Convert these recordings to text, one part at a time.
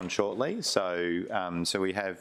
on shortly. So we have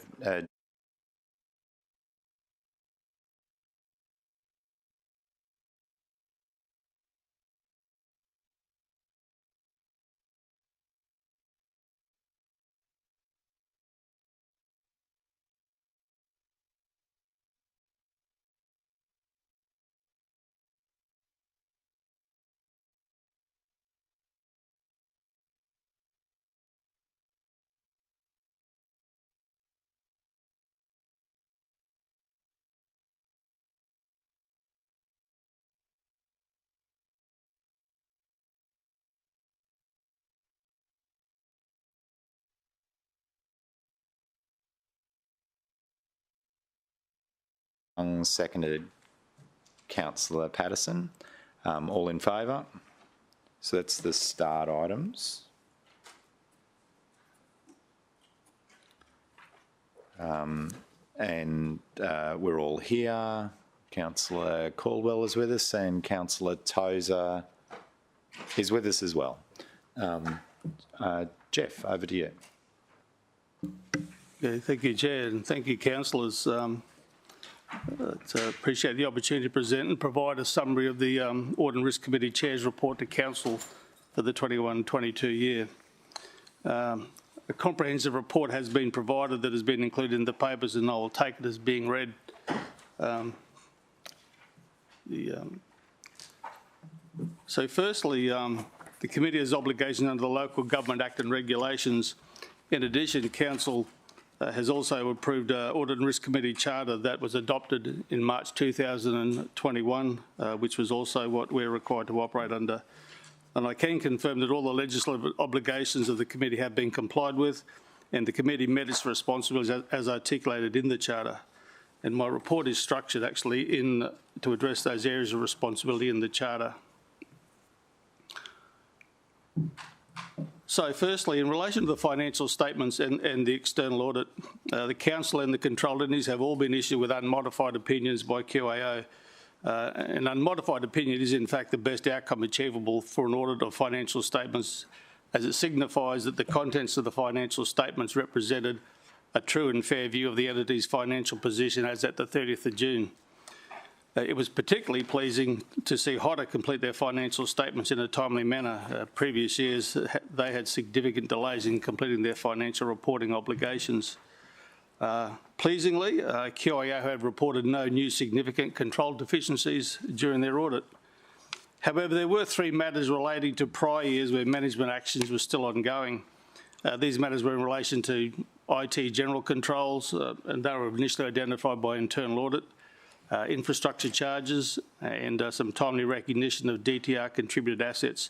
seconded Councillor Patterson. All in favour? So that's the start items. We're all here. Councillor Caldwell is with us and Councillor Tozer is with us as well. Jeff, over to you. Yeah, thank you, Chair, and thank you, councillors. Appreciate the opportunity to present and provide a summary of the Audit and Risk Committee Chair's report to Council for the 21-22 year. A comprehensive report has been provided that has been included in the papers, and I will take it as being read. So firstly, the committee has obligations under the Local Government Act and regulations. In addition, Council has also approved an Audit and Risk Committee charter that was adopted in March 2021, which was also what we're required to operate under. And I can confirm that all the legislative obligations of the committee have been complied with, and the committee met its responsibilities as articulated in the charter. And my report is structured actually to address those areas of responsibility in the charter. So firstly, in relation to the financial statements and the external audit, the Council and the control entities have all been issued with unmodified opinions by QAO. An unmodified opinion is in fact the best outcome achievable for an audit of financial statements, as it signifies that the contents of the financial statements represented a true and fair view of the entity's financial position as at the 30th of June. It was particularly pleasing to see HOTA complete their financial statements in a timely manner. Previous years, they had significant delays in completing their financial reporting obligations. Pleasingly, QAO have reported no new significant control deficiencies during their audit. However, there were 3 matters relating to prior years where management actions were still ongoing. These matters were in relation to IT general controls, and they were initially identified by internal audit. Infrastructure charges and some timely recognition of DTR contributed assets.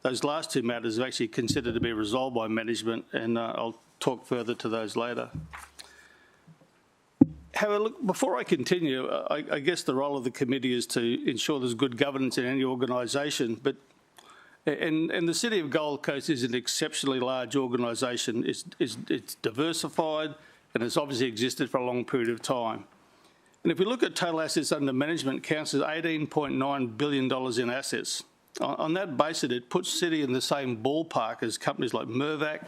Those last 2 matters are actually considered to be resolved by management, and I'll talk further to those later. However, look, before I continue, I guess the role of the committee is to ensure there's good governance in any organisation, and the City of Gold Coast is an exceptionally large organisation. It's diversified and it's obviously existed for a long period of time. And if we look at total assets under management, Council is $18.9 billion in assets. On that basis, it puts City in the same ballpark as companies like Mirvac,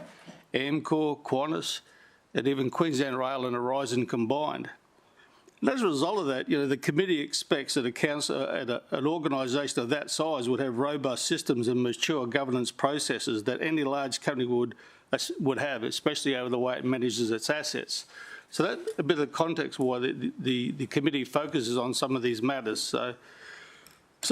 Amcor, Qantas, and even Queensland Rail and Horizon combined. And as a result of that, the committee expects that an organisation of that size would have robust systems and mature governance processes that any large company would have, especially over the way it manages its assets. So that's a bit of context why the committee focuses on some of these matters. So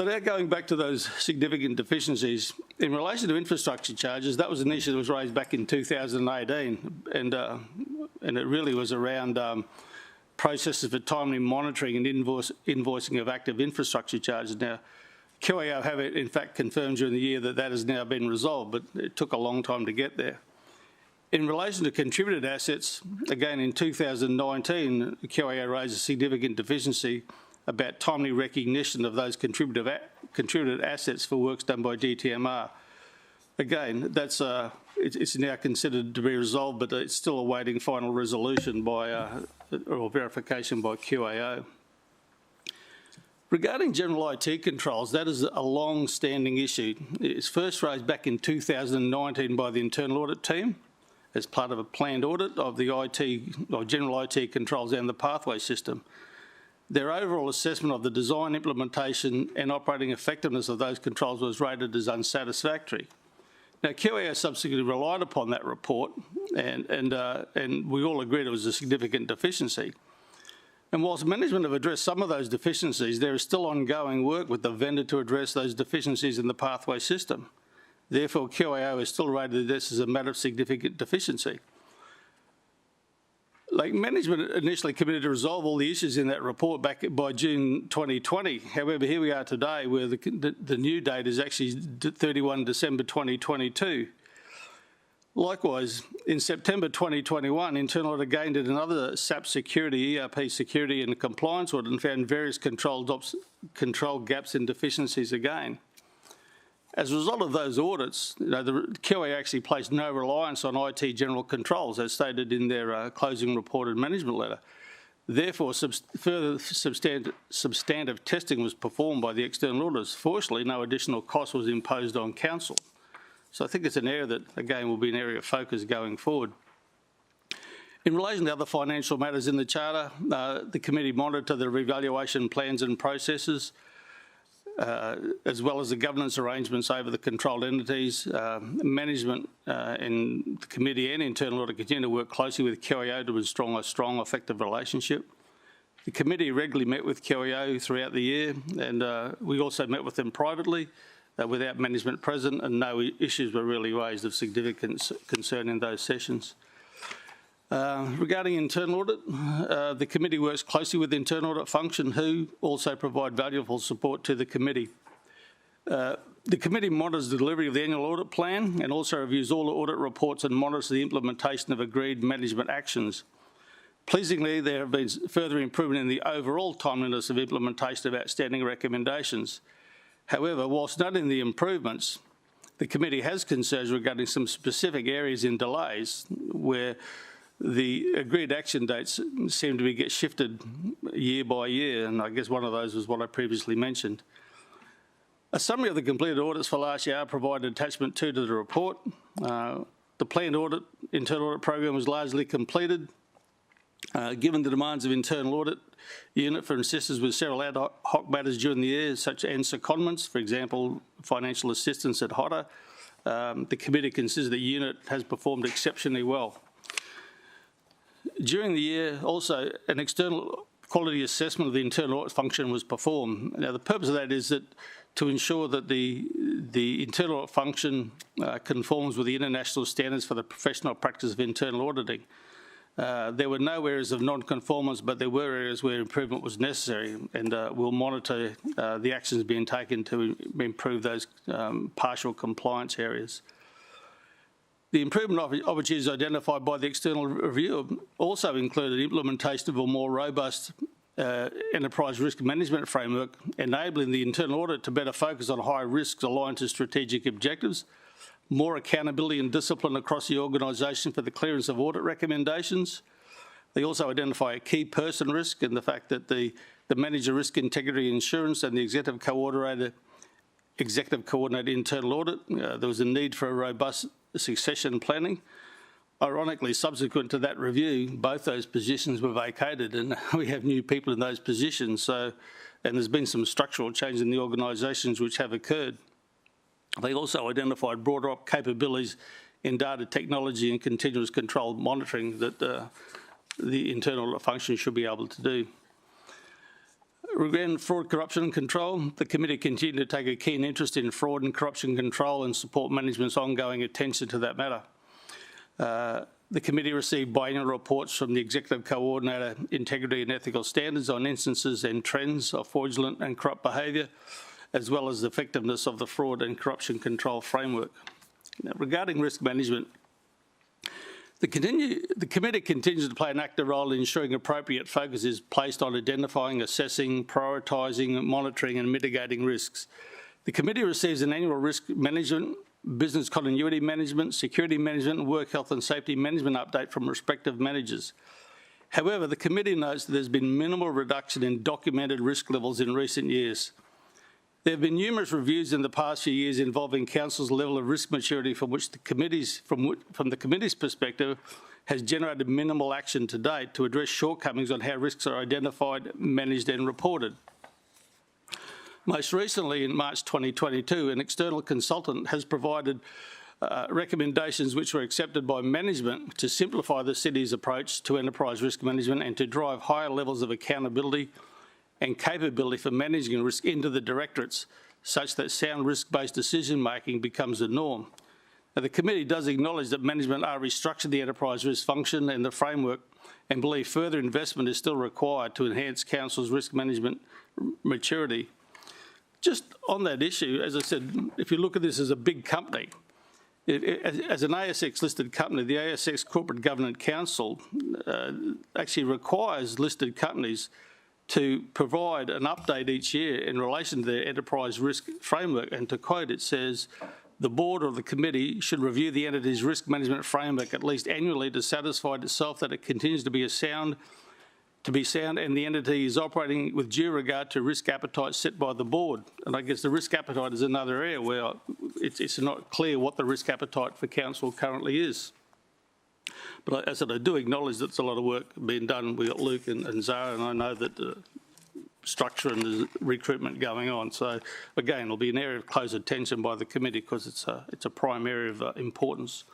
now going back to those significant deficiencies, in relation to infrastructure charges, that was an issue that was raised back in 2018, and it really was around processes for timely monitoring and invoicing of active infrastructure charges. Now, QAO have in fact confirmed during the year that has now been resolved, but it took a long time to get there. In relation to contributed assets, again in 2019, QAO raised a significant deficiency about timely recognition of those contributed assets for works done by DTMR. Again, it's now considered to be resolved, but it's still awaiting final resolution or verification by QAO. Regarding general IT controls, that is a long-standing issue. It was first raised back in 2019 by the internal audit team, as part of a planned audit of the IT, or general IT controls and the pathway system. Their overall assessment of the design, implementation and operating effectiveness of those controls was rated as unsatisfactory. Now, QAO subsequently relied upon that report, and we all agreed it was a significant deficiency. And whilst management have addressed some of those deficiencies, there is still ongoing work with the vendor to address those deficiencies in the pathway system. Therefore, QAO has still rated this as a matter of significant deficiency. Like, management initially committed to resolve all the issues in that report back by June 2020. However, here we are today where the new date is actually 31 December 2022. Likewise, in September 2021, Internal Audit again did another SAP security, ERP security and compliance audit and found various control gaps and deficiencies again. As a result of those audits, the QA actually placed no reliance on IT general controls, as stated in their closing report and management letter. Therefore, further substantive testing was performed by the external auditors. Fortunately, no additional cost was imposed on council. So I think it's an area that, again, will be an area of focus going forward. In relation to other financial matters in the Charter, the committee monitored the revaluation plans and processes, as well as the governance arrangements over the controlled entities. Management and the committee and internal audit continue to work closely with QAO to ensure a strong, effective relationship. The committee regularly met with QAO throughout the year, and we also met with them privately without management present, and no issues were really raised of significant concern in those sessions. Regarding internal audit, the committee works closely with the internal audit function, who also provide valuable support to the committee. The committee monitors the delivery of the annual audit plan and also reviews all the audit reports and monitors the implementation of agreed management actions. Pleasingly, there have been further improvement in the overall timeliness of implementation of outstanding recommendations. However, whilst noting the improvements, the committee has concerns regarding some specific areas in delays where the agreed action dates seem to get shifted year by year, and I guess one of those was what I previously mentioned. A summary of the completed audits for last year are provided attachment 2 to the report. The planned internal audit program was largely completed. Given the demands of internal audit unit for assistance with several ad hoc matters during the year, such as secondments, for example, financial assistance at HOTA, the committee considers the unit has performed exceptionally well. During the year, also, an external quality assessment of the internal audit function was performed. Now, the purpose of that is that to ensure that the internal audit function conforms with the international standards for the professional practice of internal auditing. There were no areas of non-conformance, but there were areas where improvement was necessary, and we'll monitor the actions being taken to improve those partial compliance areas. The improvement opportunities identified by the external review also included implementation of a more robust enterprise risk management framework, enabling the internal audit to better focus on high risks aligned to strategic objectives, more accountability and discipline across the organisation for the clearance of audit recommendations. They also identify a key person risk and the fact that the manager risk integrity insurance and the executive coordinator internal audit, there was a need for a robust succession planning. Ironically, subsequent to that review, both those positions were vacated and we have new people in those positions. So, and there's been some structural change in the organisations which have occurred. They also identified broader capabilities in data technology and continuous control monitoring that the internal function should be able to do. Regarding fraud, corruption and control, the committee continued to take a keen interest in fraud and corruption control and support management's ongoing attention to that matter. The committee received biannual reports from the Executive Coordinator Integrity and Ethical Standards on instances and trends of fraudulent and corrupt behaviour, as well as the effectiveness of the fraud and corruption control framework. Now, regarding risk management, the committee continues to play an active role in ensuring appropriate focus is placed on identifying, assessing, prioritising, monitoring and mitigating risks. The committee receives an annual risk management, business continuity management, security management and work health and safety management update from respective managers. However, the committee notes that there's been minimal reduction in documented risk levels in recent years. There have been numerous reviews in the past few years involving council's level of risk maturity from the committee's perspective has generated minimal action to date to address shortcomings on how risks are identified, managed and reported. Most recently, in March 2022, an external consultant has provided recommendations which were accepted by management to simplify the city's approach to enterprise risk management and to drive higher levels of accountability and capability for managing risk into the directorates, such that sound risk-based decision-making becomes the norm. Now, the committee does acknowledge that management are restructuring the enterprise risk function and the framework and believe further investment is still required to enhance council's risk management maturity. Just on that issue, as I said, if you look at this as a big company, as an ASX-listed company, the ASX Corporate Governance Council actually requires listed companies to provide an update each year in relation to their enterprise risk framework. And to quote, it says, the board or the committee should review the entity's risk management framework at least annually to satisfy itself that it continues to be sound and the entity is operating with due regard to risk appetite set by the board. And I guess the risk appetite is another area where it's not clear what the risk appetite for council currently is. But as I said, I do acknowledge that there's a lot of work being done. We've got Luke and Zara, and I know that structure and there's recruitment going on. So again, it'll be an area of close attention by the committee because it's a prime area of importance.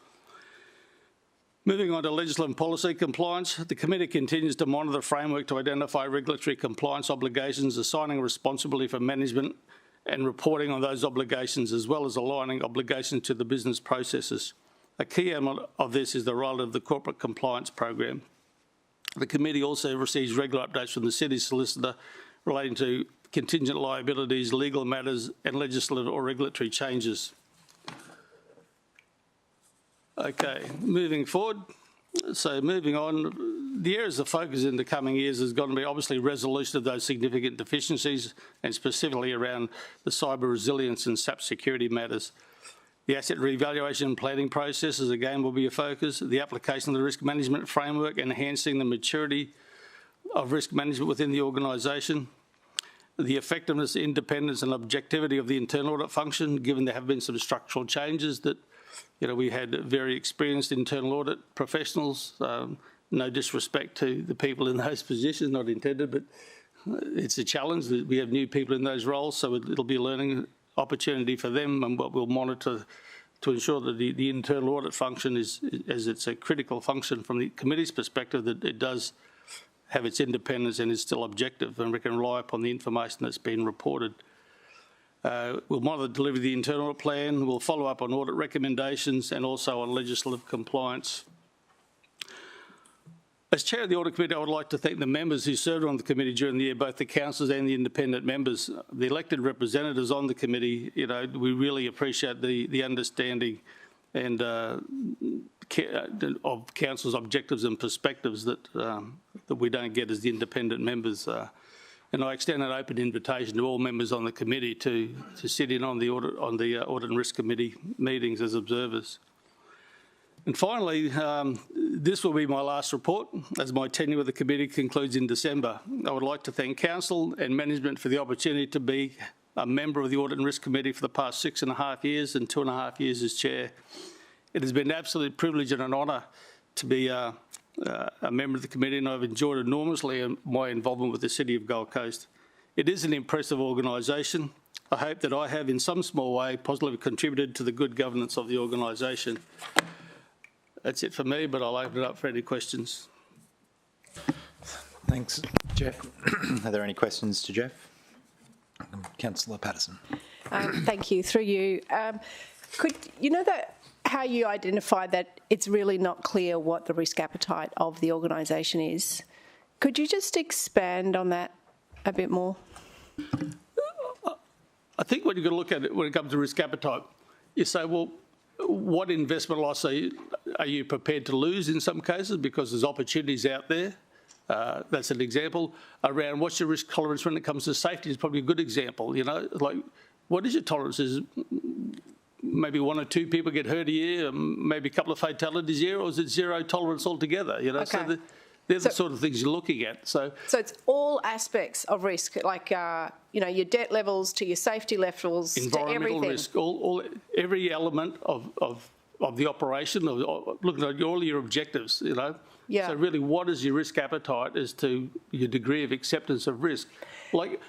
Moving on to legislative and policy compliance, the committee continues to monitor the framework to identify regulatory compliance obligations, assigning responsibility for management and reporting on those obligations, as well as aligning obligations to the business processes. A key element of this is the role of the corporate compliance program. The committee also receives regular updates from the city solicitor relating to contingent liabilities, legal matters and legislative or regulatory changes. Okay, moving forward. So moving on, the areas of focus in the coming years is going to be obviously resolution of those significant deficiencies and specifically around the cyber resilience and SAP security matters. The asset revaluation and planning processes again will be a focus. The application of the risk management framework, enhancing the maturity of risk management within the organisation. The effectiveness, independence and objectivity of the internal audit function, given there have been some structural changes that we had very experienced internal audit professionals, no disrespect to the people in those positions, not intended, but it's a challenge that we have new people in those roles, so it'll be a learning opportunity for them, and what we'll monitor to ensure that the internal audit function is, as it's a critical function from the committee's perspective, that it does have its independence and is still objective, and we can rely upon the information that's been reported. We'll monitor the delivery of the internal audit plan, we'll follow up on audit recommendations and also on legislative compliance. As Chair of the Audit Committee, I would like to thank the members who served on the committee during the year, both the councillors and the independent members. The elected representatives on the committee, we really appreciate the understanding and of council's objectives and perspectives that we don't get as the independent members. And I extend an open invitation to all members on the committee to sit in on the Audit and Risk Committee meetings as observers. And finally, this will be my last report as my tenure with the committee concludes in December. I would like to thank council and management for the opportunity to be a member of the Audit and Risk Committee for the past 6.5 years and 2.5 years as chair. It has been an absolute privilege and an honour to be a member of the committee, and I've enjoyed enormously my involvement with the City of Gold Coast. It is an impressive organisation. I hope that I have in some small way positively contributed to the good governance of the organisation. That's it for me, but I'll open it up for any questions. Thanks, Jeff. Are there any questions to Jeff? Councillor Patterson. Thank you. Through you. Could you know that how you identified that it's really not clear what the risk appetite of the organisation is? Could you just expand on that a bit more? I think when you've got to look at it when it comes to risk appetite, you say, well, what investment loss are you prepared to lose in some cases because there's opportunities out there? That's an example. Around what's your risk tolerance when it comes to safety is probably a good example. Like what is your tolerance? Is maybe 1 or 2 people get hurt a year, maybe a couple of fatalities a year, or is it zero tolerance altogether? Okay. So They're the sort of things you're looking at. So it's all aspects of risk, like, your debt levels to your safety levels to environmental everything. risk, every element of the operation, looking at all your objectives, Yeah. So really, what is your risk appetite as to your degree of acceptance of risk? Like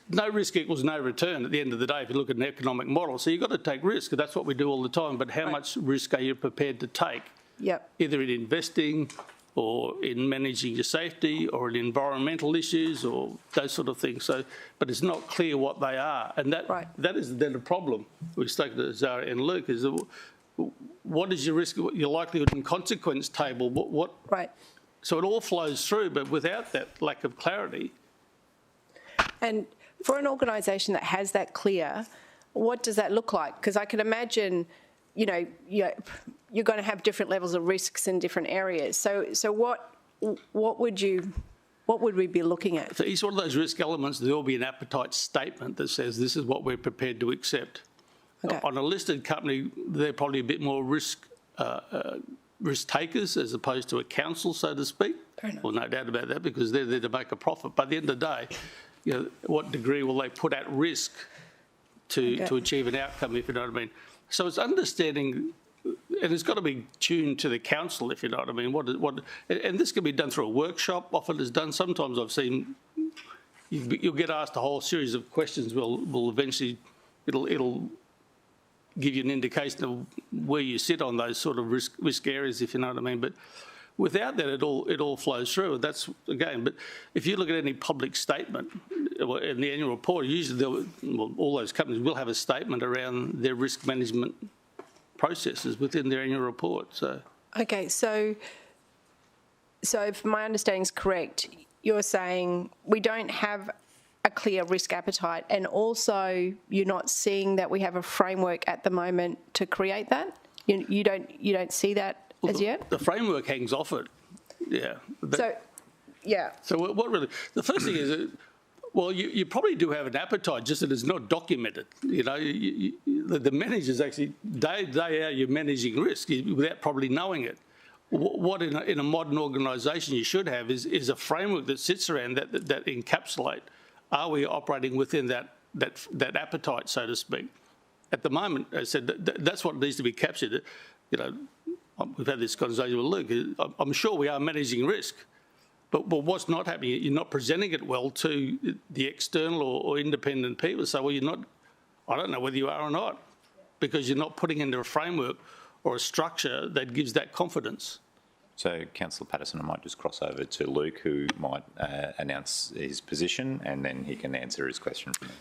no risk equals no return at the end of the day if you look at an economic model. So you've got to take risk, that's what we do all the time, but how much risk are you prepared to take? Yep. Either in investing or in managing your safety or in environmental issues or those sort of things. So, but it's not clear what they are. And that is then a problem. We spoke to Zara and Luke, is what is your risk, your likelihood and consequence table? Right. So it all flows through, but without that lack of clarity. And for an organisation that has that clear, what does that look like? Because I can imagine, you're going to have different levels of risks in different areas. So what would we be looking at? For each one of those risk elements, there will be an appetite statement that says this is what we're prepared to accept. Okay. On a listed company, they're probably a bit more risk takers as opposed to a council, so to speak. Fair enough. Well, no doubt about that, because they're there to make a profit. But at the end of the day, what degree will they put at risk to achieve an outcome, if you know what I mean? So it's understanding, and it's got to be tuned to the council, if you know what I mean. And this can be done through a workshop. Often it's done. Sometimes I've seen you'll get asked a whole series of questions. Will eventually it'll give you an indication of where you sit on those sort of risk areas, if you know what I mean. But without that, it all flows through. That's again. But if you look at any public statement in the annual report, usually all those companies will have a statement around their risk management processes within their annual report. So Okay, so if my understanding is correct, you're saying we don't have a clear risk appetite, and also you're not seeing that we have a framework at the moment to create that? You don't see that as yet? the framework hangs off it. Yeah. So what really? The first thing is, you probably do have an appetite, just that it's not documented. The managers actually day out you're managing risk without probably knowing it. What in a modern organisation you should have is a framework that sits around that encapsulate. Are we operating within that appetite, so to speak? At the moment, I said that's what needs to be captured. We've had this conversation with Luke. I'm sure we are managing risk, but what's not happening? You're not presenting it well to the external or independent people. So, you're not. I don't know whether you are or not, because you're not putting into a framework or a structure that gives that confidence. So, Councillor Patterson, I might just cross over to Luke, who might announce his position, and then he can answer his question from me.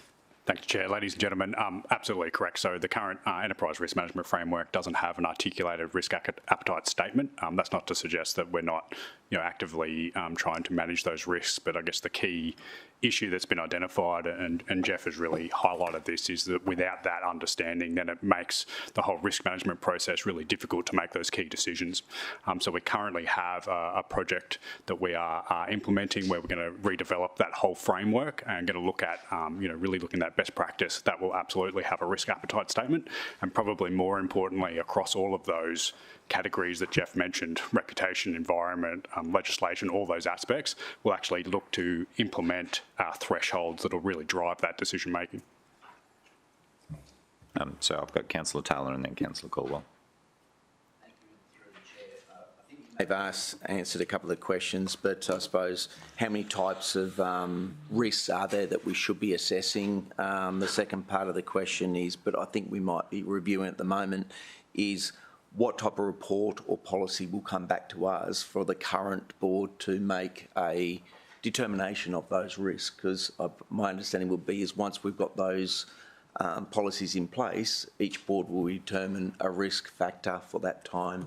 Thank you, Chair. Ladies and gentlemen, absolutely correct. So the current enterprise risk management framework doesn't have an articulated risk appetite statement. That's not to suggest that we're not actively trying to manage those risks, but I guess the key issue that's been identified, and Jeff has really highlighted this, is that without that understanding, then it makes the whole risk management process really difficult to make those key decisions. So we currently have a project that we are implementing where we're going to redevelop that whole framework and going to look at, really looking at best practice that will absolutely have a risk appetite statement, and probably more importantly across all of those categories that Jeff mentioned, reputation, environment, legislation, all those aspects, will actually look to implement thresholds that will really drive that decision making. So I've got Councillor Taylor and then Councillor Caldwell. Thank you. Through the Chair, I think you've answered a couple of questions, but I suppose how many types of risks are there that we should be assessing? The second part of the question is, but I think we might be reviewing at the moment, is what type of report or policy will come back to us for the current board to make a determination of those risks? Because my understanding would be is once we've got those policies in place, each board will determine a risk factor for that time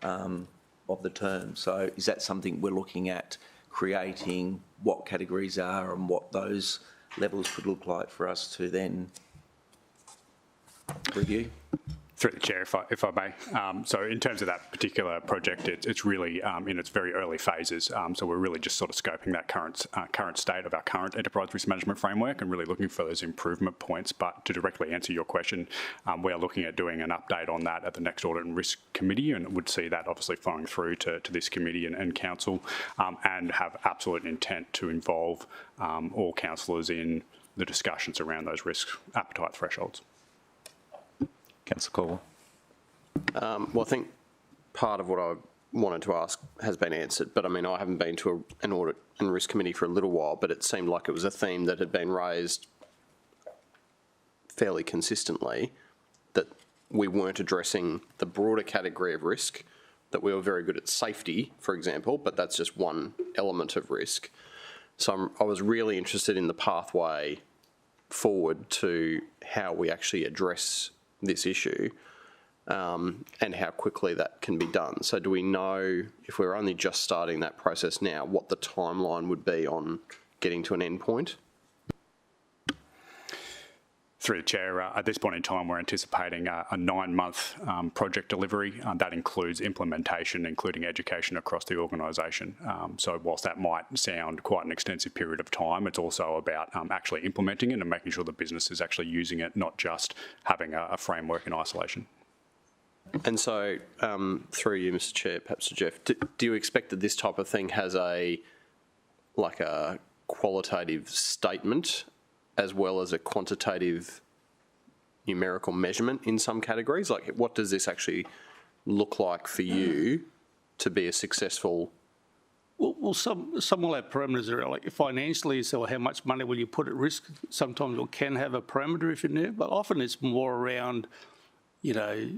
of the term. So is that something we're looking at creating, what categories are and what those levels could look like for us to then review? Through the chair, if I may. So in terms of that particular project, it's really in its very early phases. So we're really just sort of scoping that current state of our current enterprise risk management framework and really looking for those improvement points. But to directly answer your question, we are looking at doing an update on that at the next Audit and Risk Committee, and would see that obviously flowing through to this committee and council, and have absolute intent to involve all councillors in the discussions around those risk appetite thresholds. Councillor Caldwell. Well, I think part of what I wanted to ask has been answered, but I mean, I haven't been to an Audit and Risk Committee for a little while, but it seemed like it was a theme that had been raised fairly consistently, that we weren't addressing the broader category of risk, that we were very good at safety, for example, but that's just one element of risk. So I was really interested in the pathway forward to how we actually address this issue, and how quickly that can be done. So do we know, if we're only just starting that process now, what the timeline would be on getting to an end point? Through the chair, at this point in time, we're anticipating a 9-month project delivery. That includes implementation, including education across the organisation. So whilst that might sound quite an extensive period of time, it's also about actually implementing it and making sure the business is actually using it, not just having a framework in isolation. And so, through you, Mr. Chair, perhaps to Jeff, do you expect that this type of thing has a qualitative statement as well as a quantitative numerical measurement in some categories? Like, what does this actually look like for you to be a successful? Well, some will have parameters around, like financially, so how much money will you put at risk? Sometimes it can have a parameter if you're there, but often it's more around, you know,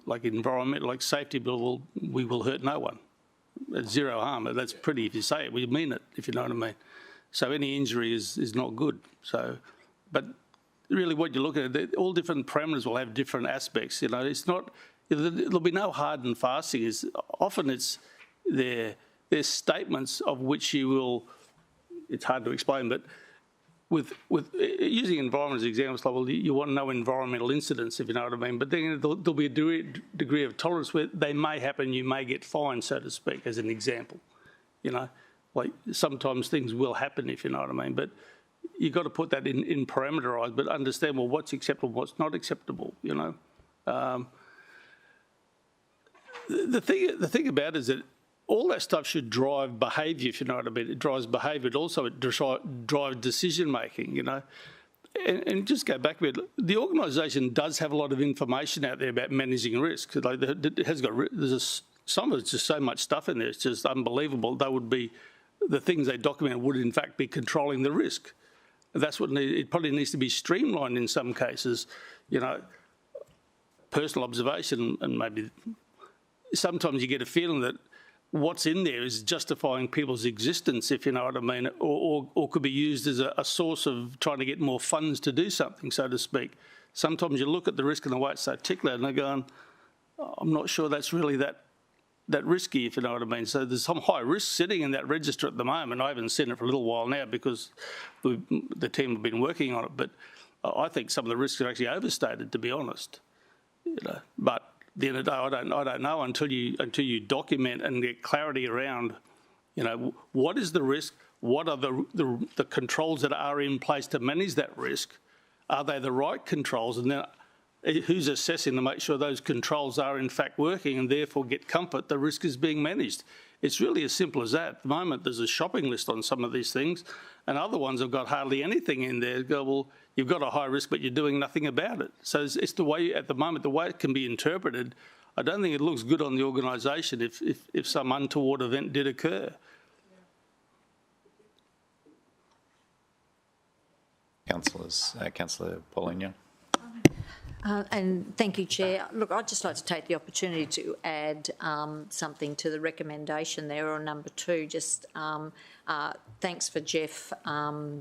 like environment, like safety, we will hurt no one. It's zero harm. That's pretty if you say it. We mean it, if you know what I mean. So any injury is not good. So, but really what you're looking at, all different parameters will have different aspects. You know, it's not, there'll be no hard and fast things. Often it's their statements of which you will, it's hard to explain, but with using environment as an example, well, you want no environmental incidents, if you know what I mean, but then there'll be a degree of tolerance where they may happen, you may get fined, so to speak, as an example, you know. Like sometimes things will happen, if you know what I mean, but you've got to put that in parameterised, but understand, well, what's acceptable, what's not acceptable, you know. The thing about it is that all that stuff should drive behaviour, if you know what I mean. It drives behaviour, it also drives decision making, you know. And just go back a bit, the organisation does have a lot of information out there about managing risk. Like it has got, some of it's just so much stuff in there, it's just unbelievable. They would be, the things they document would in fact be controlling the risk. That's what it probably needs to be streamlined in some cases, you know, personal observation, and maybe sometimes you get a feeling that what's in there is justifying people's existence, if you know what I mean, or could be used as a source of trying to get more funds to do something, so to speak. Sometimes you look at the risk and the way it's so articulate and they're going, I'm not sure that's really that risky, if you know what I mean. So there's some high risk sitting in that register at the moment. I haven't seen it for a little while now because the team have been working on it, but I think some of the risks are actually overstated, to be honest. You know, but at the end of the day, I don't know until you document and get clarity around, you know, what is the risk, what are the controls that are in place to manage that risk, are they the right controls, and then who's assessing to make sure those controls are in fact working and therefore get comfort the risk is being managed. It's really as simple as that. At the moment, there's a shopping list on some of these things, and other ones have got hardly anything in there. Go, well, you've got a high risk, but you're doing nothing about it. So it's the way, at the moment, the way it can be interpreted. I don't think it looks good on the organisation if some untoward event did occur. Councillor Pauline Young. And thank you, Chair. Look, I'd just like to take the opportunity to add something to the recommendation there on number 2. Just thanks for Jeff's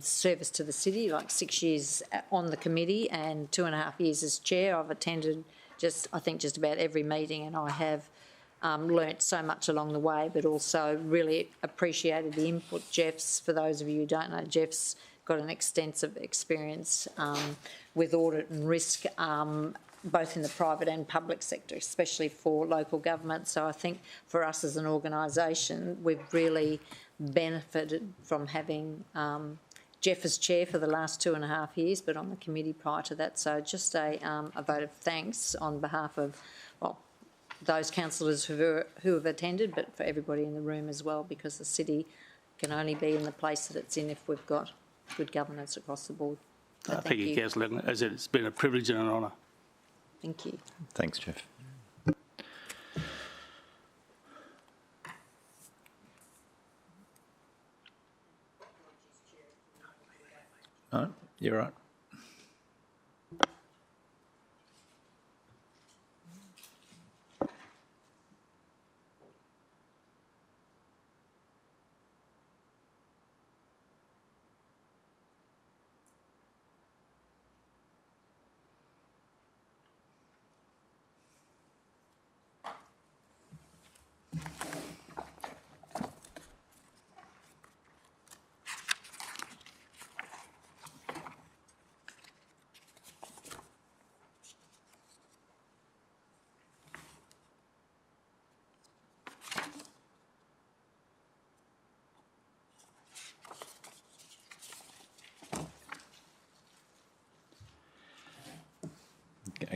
service to the city, like 6 years on the committee and 2.5 years as chair. I've attended I think just about every meeting, and I have learnt so much along the way, but also really appreciated the input. For those of you who don't know, Jeff's got an extensive experience with audit and risk both in the private and public sector, especially for local government. So I think for us as an organisation, we've really benefited from having Jeff as chair for the last 2.5 years, but on the committee prior to that. So just a vote of thanks on behalf of, well, those councillors who have attended, but for everybody in the room as well, because the city can only be in the place that it's in if we've got good governance across the board. So Thank you, Councillor. As I said, it's been a privilege and an honour. Thank you. Thanks, Jeff. No, you're right.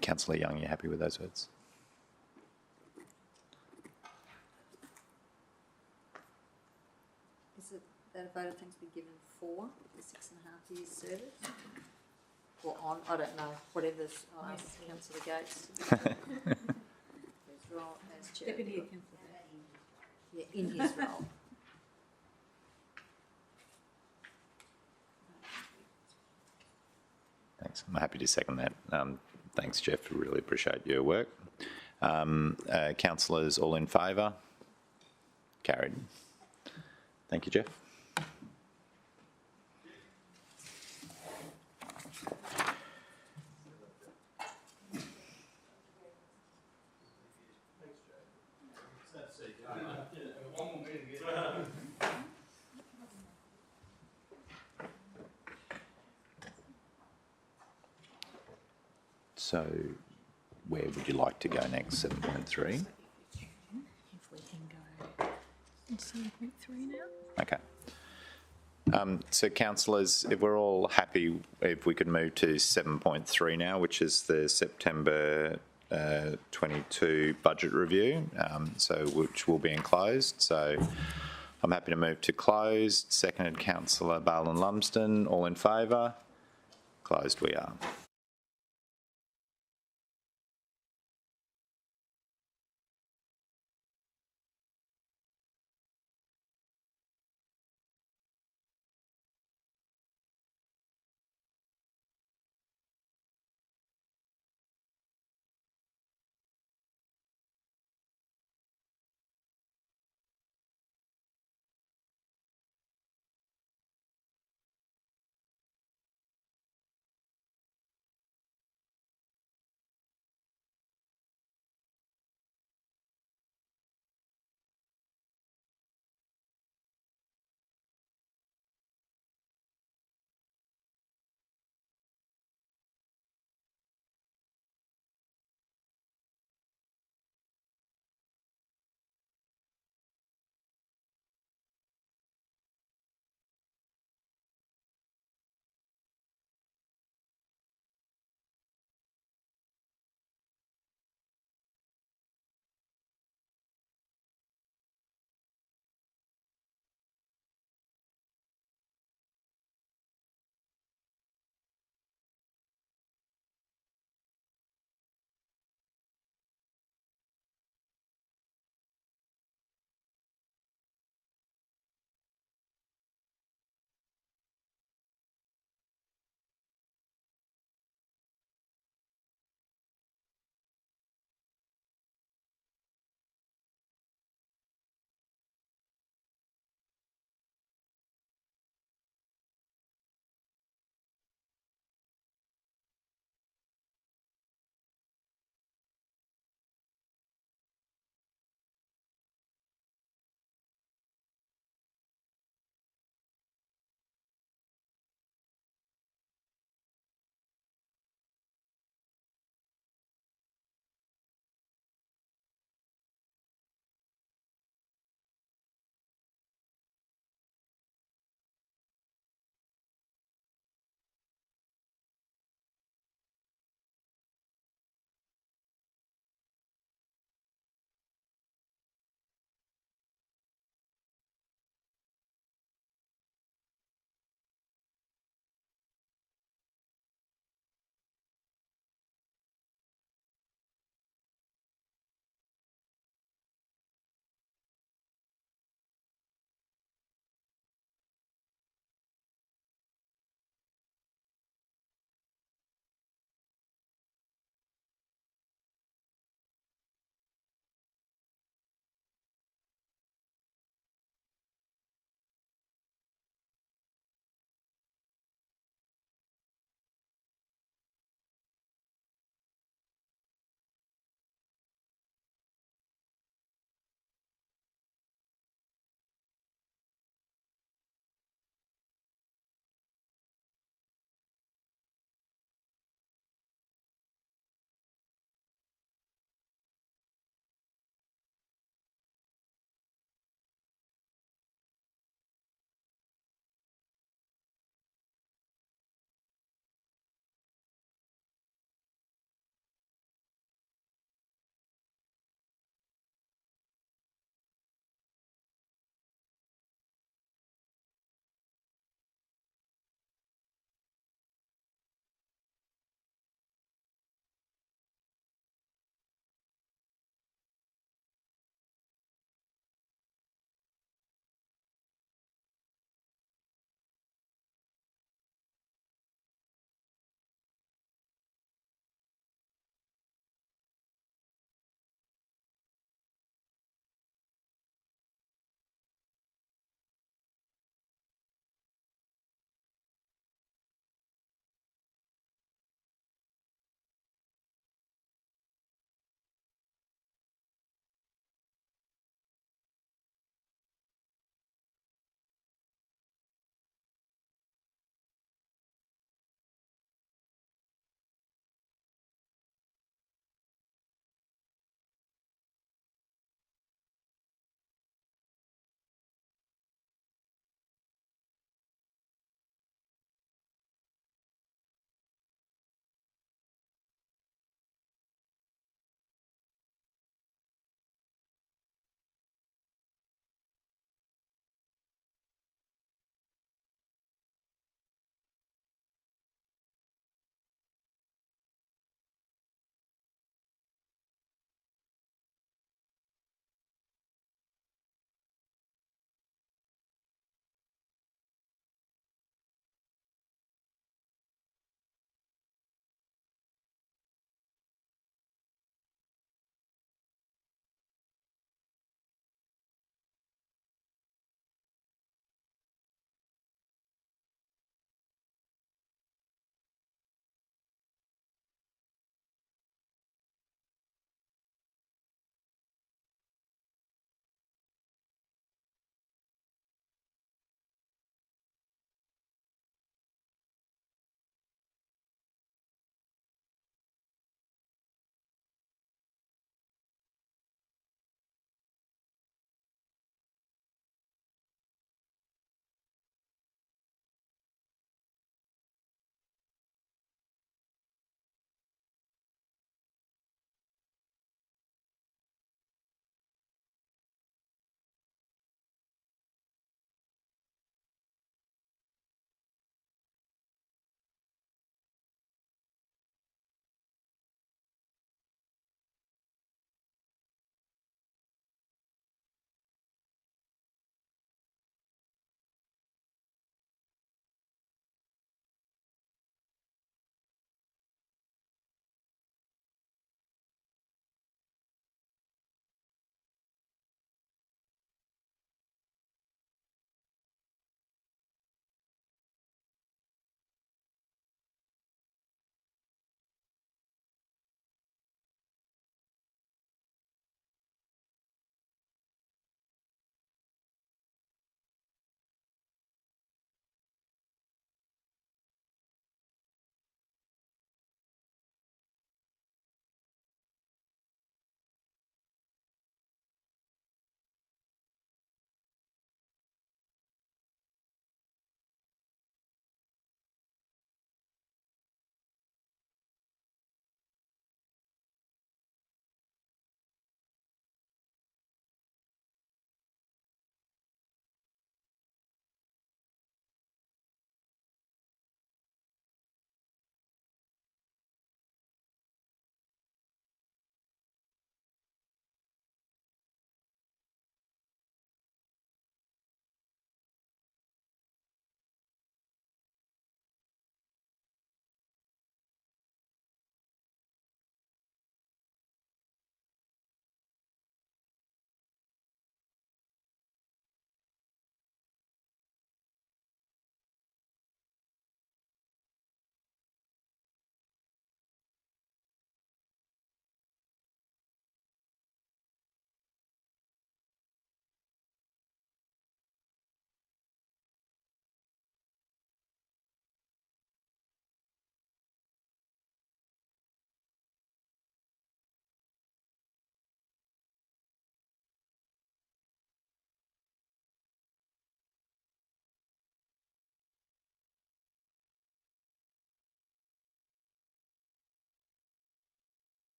Councillor Young, you happy with those words? Is it that a vote of thanks be given for the 6.5 years service? Or on, I don't know, whatever's, I'll ask Councillor Gates. His role as chair. Deputy Councillor. Yeah, in his role. Thanks. I'm happy to second that. Thanks, Jeff. Really appreciate your work. Councillors, all in favour? Carried. Thank you, Jeff. So where would you like to go next, 7.3? If we can go 7.3 now. Okay. So councillors, if we're all happy, if we could move to 7.3 now, which is the September 22 budget review, which will be enclosed. So I'm happy to move to closed. Seconded, Councillor Barlin Lumsden. All in favour? Closed we are.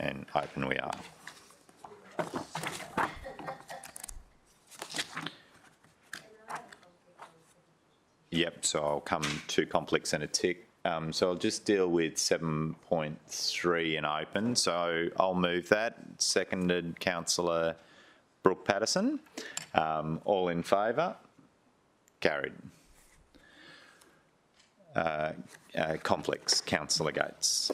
and open we are. Yep, so I'll come to conflicts in a tick. So I'll just deal with 7.3 in open. So I'll move that. Seconded, Councillor Brooke Patterson. All in favour? Carried. Conflicts, Councillor Gates.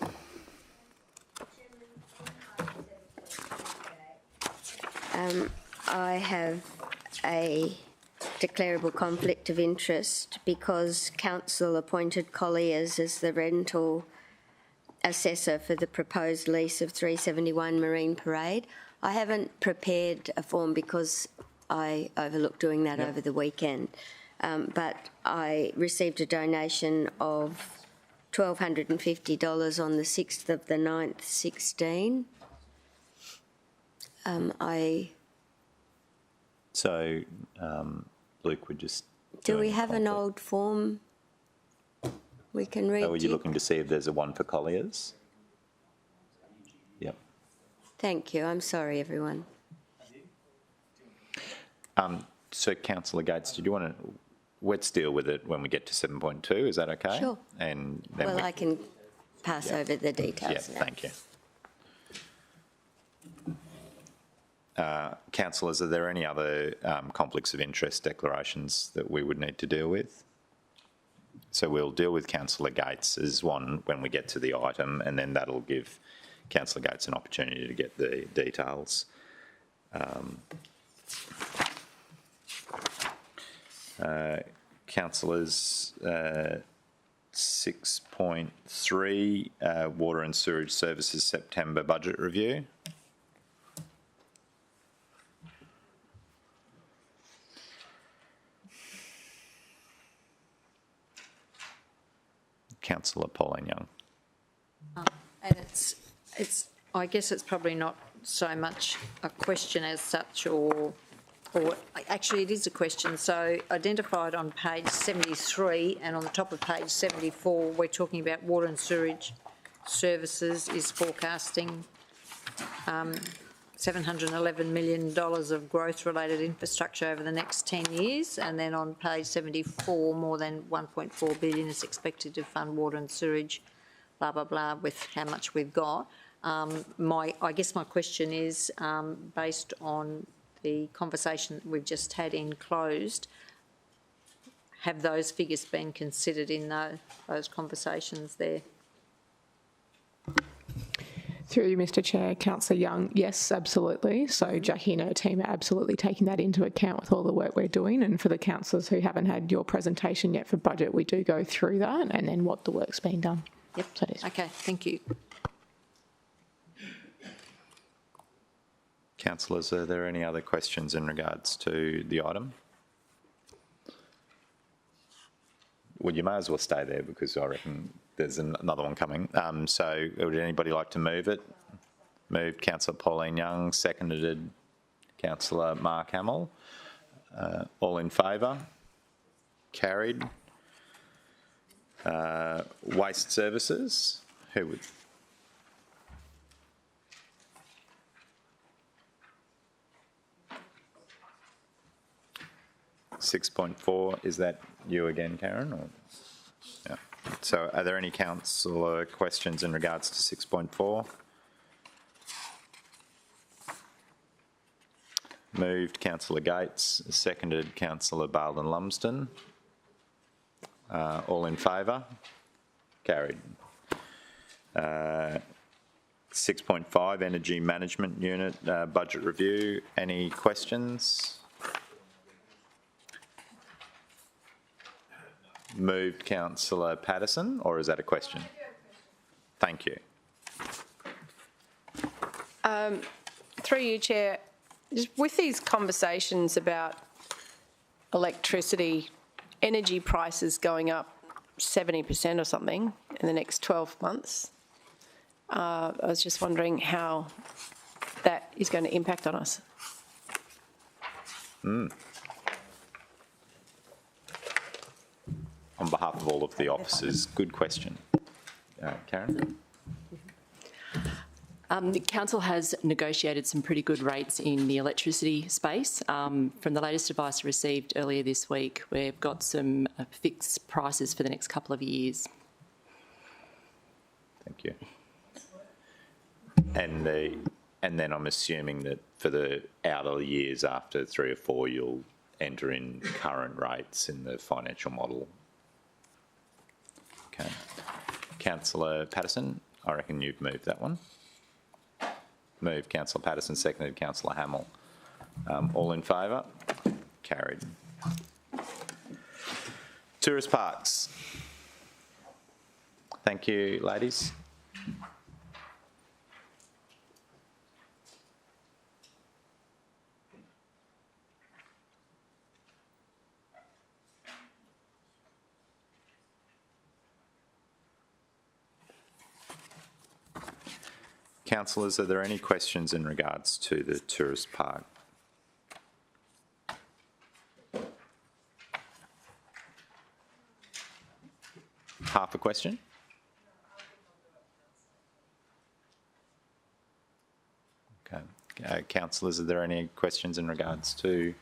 I have a declarable conflict of interest because Council appointed Colliers as the rental assessor for the proposed lease of 371 Marine Parade. I haven't prepared a form because I overlooked doing that over the weekend, but I received a donation of $1,250 on the 6th of the 9th, 16. So, Luke, we're just... Do we doing have an conflict. old form we can read? Oh, are to you looking to see if there's a one for Colliers? Yep. Thank you. I'm sorry, everyone. So, Councillor Gates, did you want to... Let's deal with it when we get to 7.2, is that okay? Sure. And then Well, we... I can pass over the details Yeah, now. thank you. Councillors, are there any other conflicts of interest declarations that we would need to deal with? So we'll deal with Councillor Gates as one when we get to the item, and then that'll give Councillor Gates an opportunity to get the details. Councillors, 6.3, Water and Sewerage Services September Budget Review. Councillor Pauline Young. And I guess it's probably not so much a question as such, or actually it is a question. So identified on page 73 and on the top of page 74, we're talking about water and sewerage services is forecasting $711 million of growth-related infrastructure over the next 10 years. And then on page 74, more than $1.4 billion is expected to fund water and sewerage, blah, blah, blah, with how much we've got. I guess my question is, based on the conversation that we've just had in closed, have those figures been considered in those conversations there? Through you, Mr Chair, Councillor Young, yes, absolutely. So Jackie and her team are absolutely taking that into account with all the work we're doing. And for the councillors who haven't had your presentation yet for budget, we do go through that and then what the work's been done. Yep. So it is. Okay, thank you. Councillors, are there any other questions in regards to the item? Well, you may as well stay there because I reckon there's another one coming. So would anybody like to move it? Moved Councillor Pauline Young, seconded Councillor Mark Hamill. All in favour? Carried. Waste Services, who would? $6.4, is that you again, Karen? Or? Yeah. So are there any councillor questions in regards to 6.4? Moved Councillor Gates, seconded Councillor Barlden Lumsden. All in favour? Carried. 6.5 Energy Management Unit Budget Review. Any questions? Moved Councillor Patterson, or is that a question? Thank you. Through you, Chair, just with these conversations about electricity, energy prices going up 70% or something in the next 12 months, I was just wondering how that is going to impact on us. On behalf of all of the officers, good question. Karen? The council has negotiated some pretty good rates in the electricity space. From the latest advice received earlier this week, we've got some fixed prices for the next couple of years. Thank you. And then I'm assuming that for the outer years after 3 or 4, you'll enter in current rates in the financial model. Okay. Councillor Patterson, I reckon you've moved that one. Moved Councillor Patterson, seconded Councillor Hamill. All in favour? Carried. Tourist parks. Thank you, ladies. Councillors, are there any questions in regards to the tourist park? Half a question? Okay. Councillors, are there any questions in regards to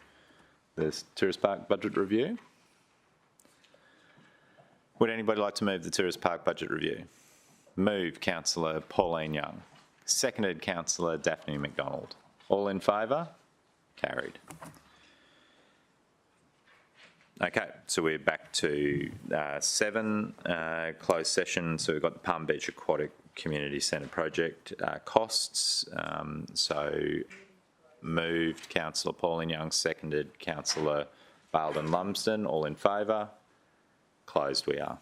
the tourist park budget review? Would anybody like to move the tourist park budget review? Move Councillor Pauline Young. Seconded Councillor Daphne McDonald. All in favour? Carried. Okay, so we're back to 7, closed session. So we've got the Palm Beach Aquatic Community Centre project costs. So moved Councillor Pauline Young, seconded Councillor Barlden Lumsden. All in favour? Closed we are.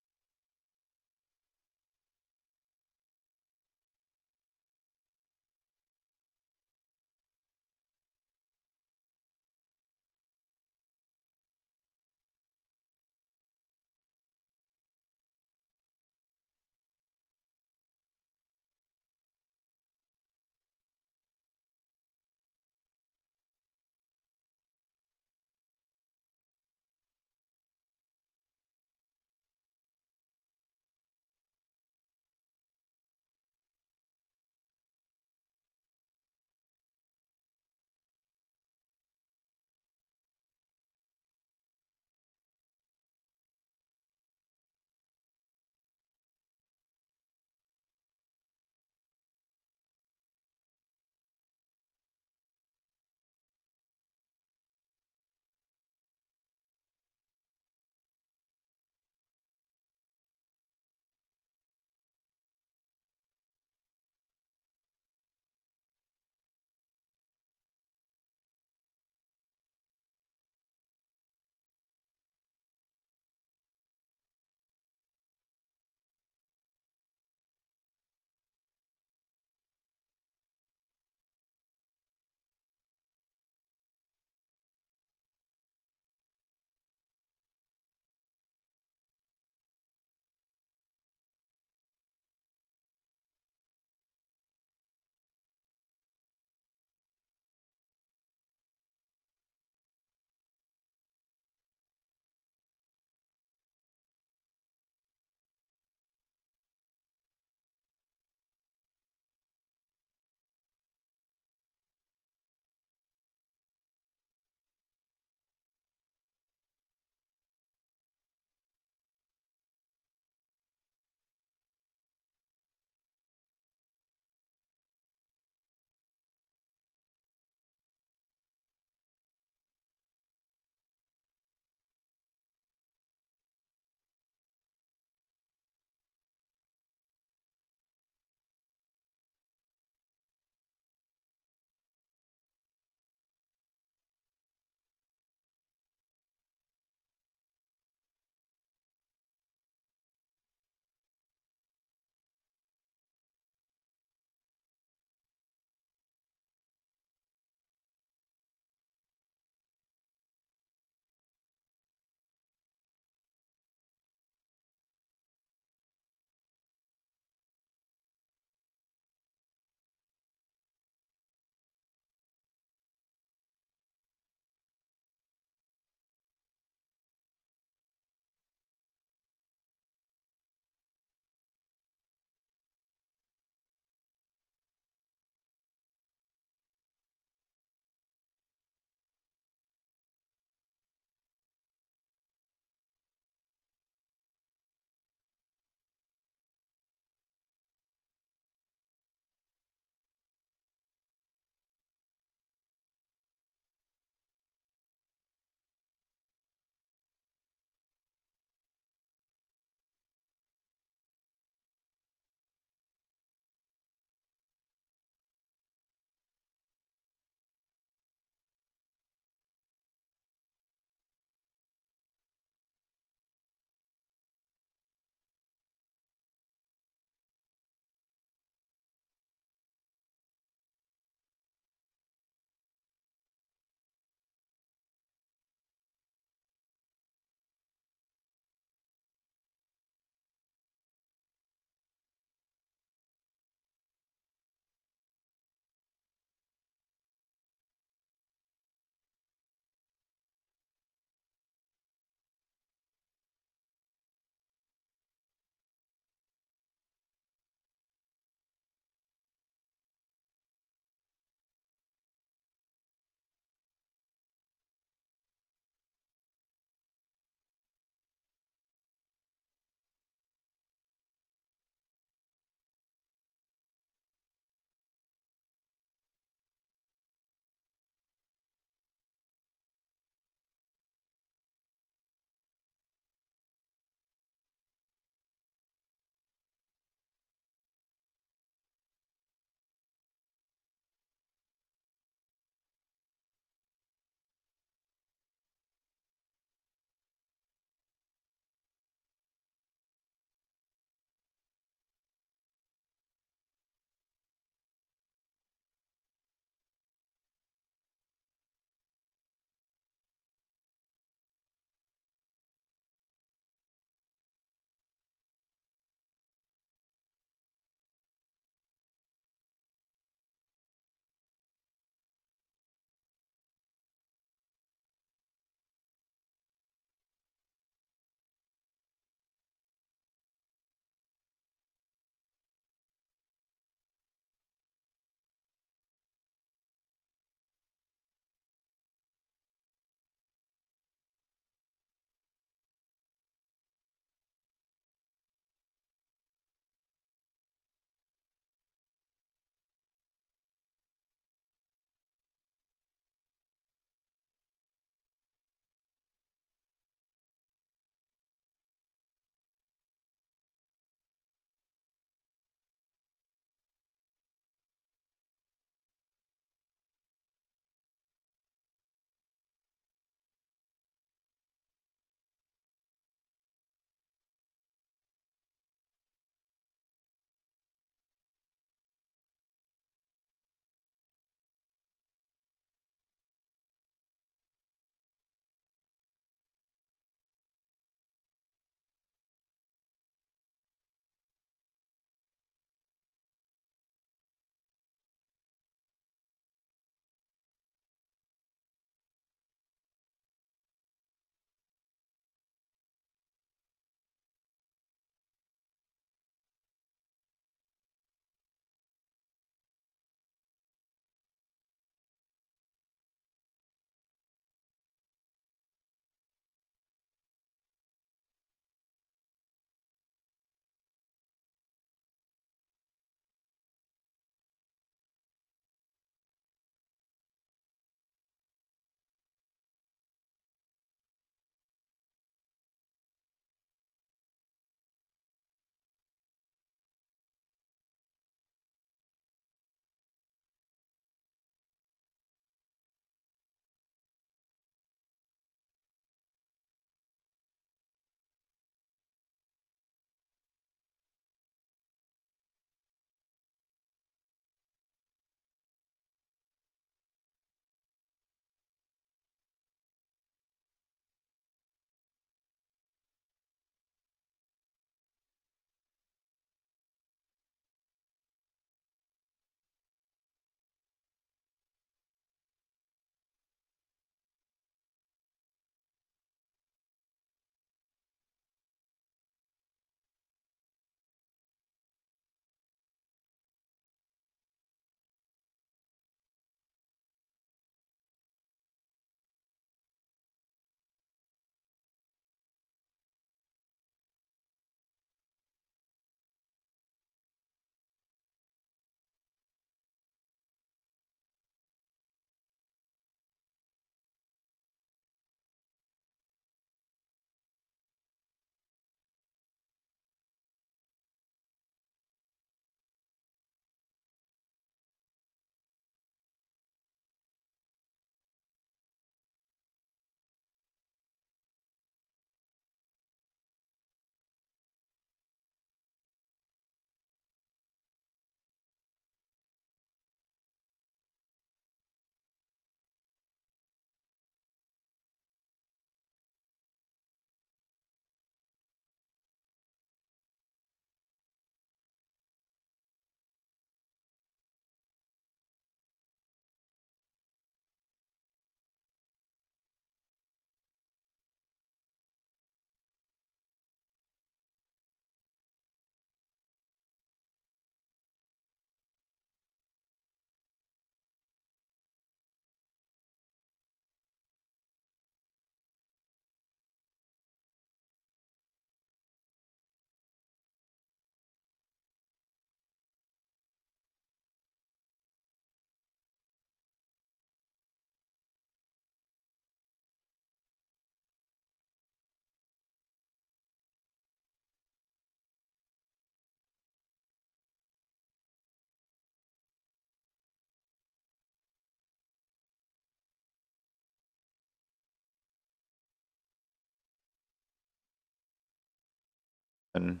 open.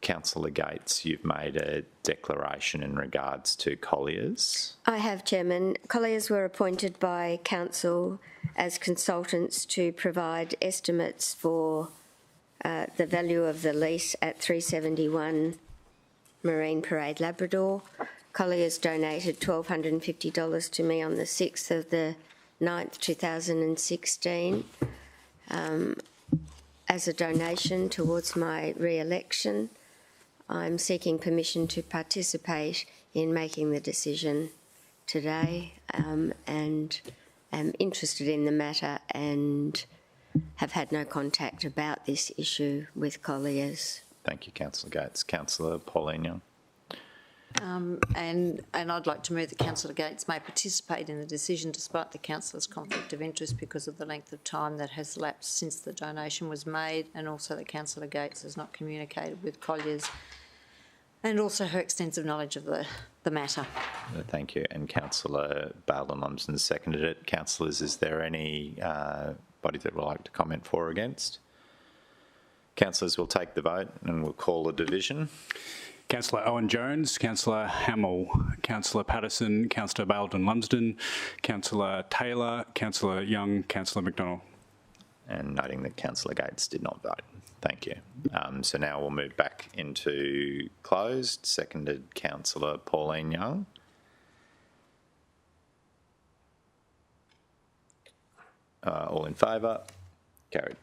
Councillor Gates, you've made a declaration in regards to Colliers. I have, Chairman. Colliers were appointed by Council as consultants to provide estimates for the value of the lease at 371 Marine Parade, Labrador. Colliers donated $1,250 to me on the 6th of the 9th, 2016 as a donation towards my re-election. I'm seeking permission to participate in making the decision today and am interested in the matter and have had no contact about this issue with Colliers. Thank you, Councillor Gates. Councillor Pauline Young. And I'd like to move that Councillor Gates may participate in the decision despite the councillor's conflict of interest because of the length of time that has elapsed since the donation was made, and also that Councillor Gates has not communicated with Colliers, and also her extensive knowledge of the matter. Thank you. And Councillor Baldwin-Lumsden seconded it. Councillors, is there any body that would like to comment for or against? Councillors, will take the vote and we'll call a division. Councillor Owen-Jones, Councillor Hamill, Councillor Patterson, Councillor Baldwin-Lumsden, Councillor Taylor, Councillor Young, Councillor McDonald. And noting that Councillor Gates did not vote. Thank you. So now we'll move back into closed. Seconded Councillor Pauline Young. All in favour? Carried.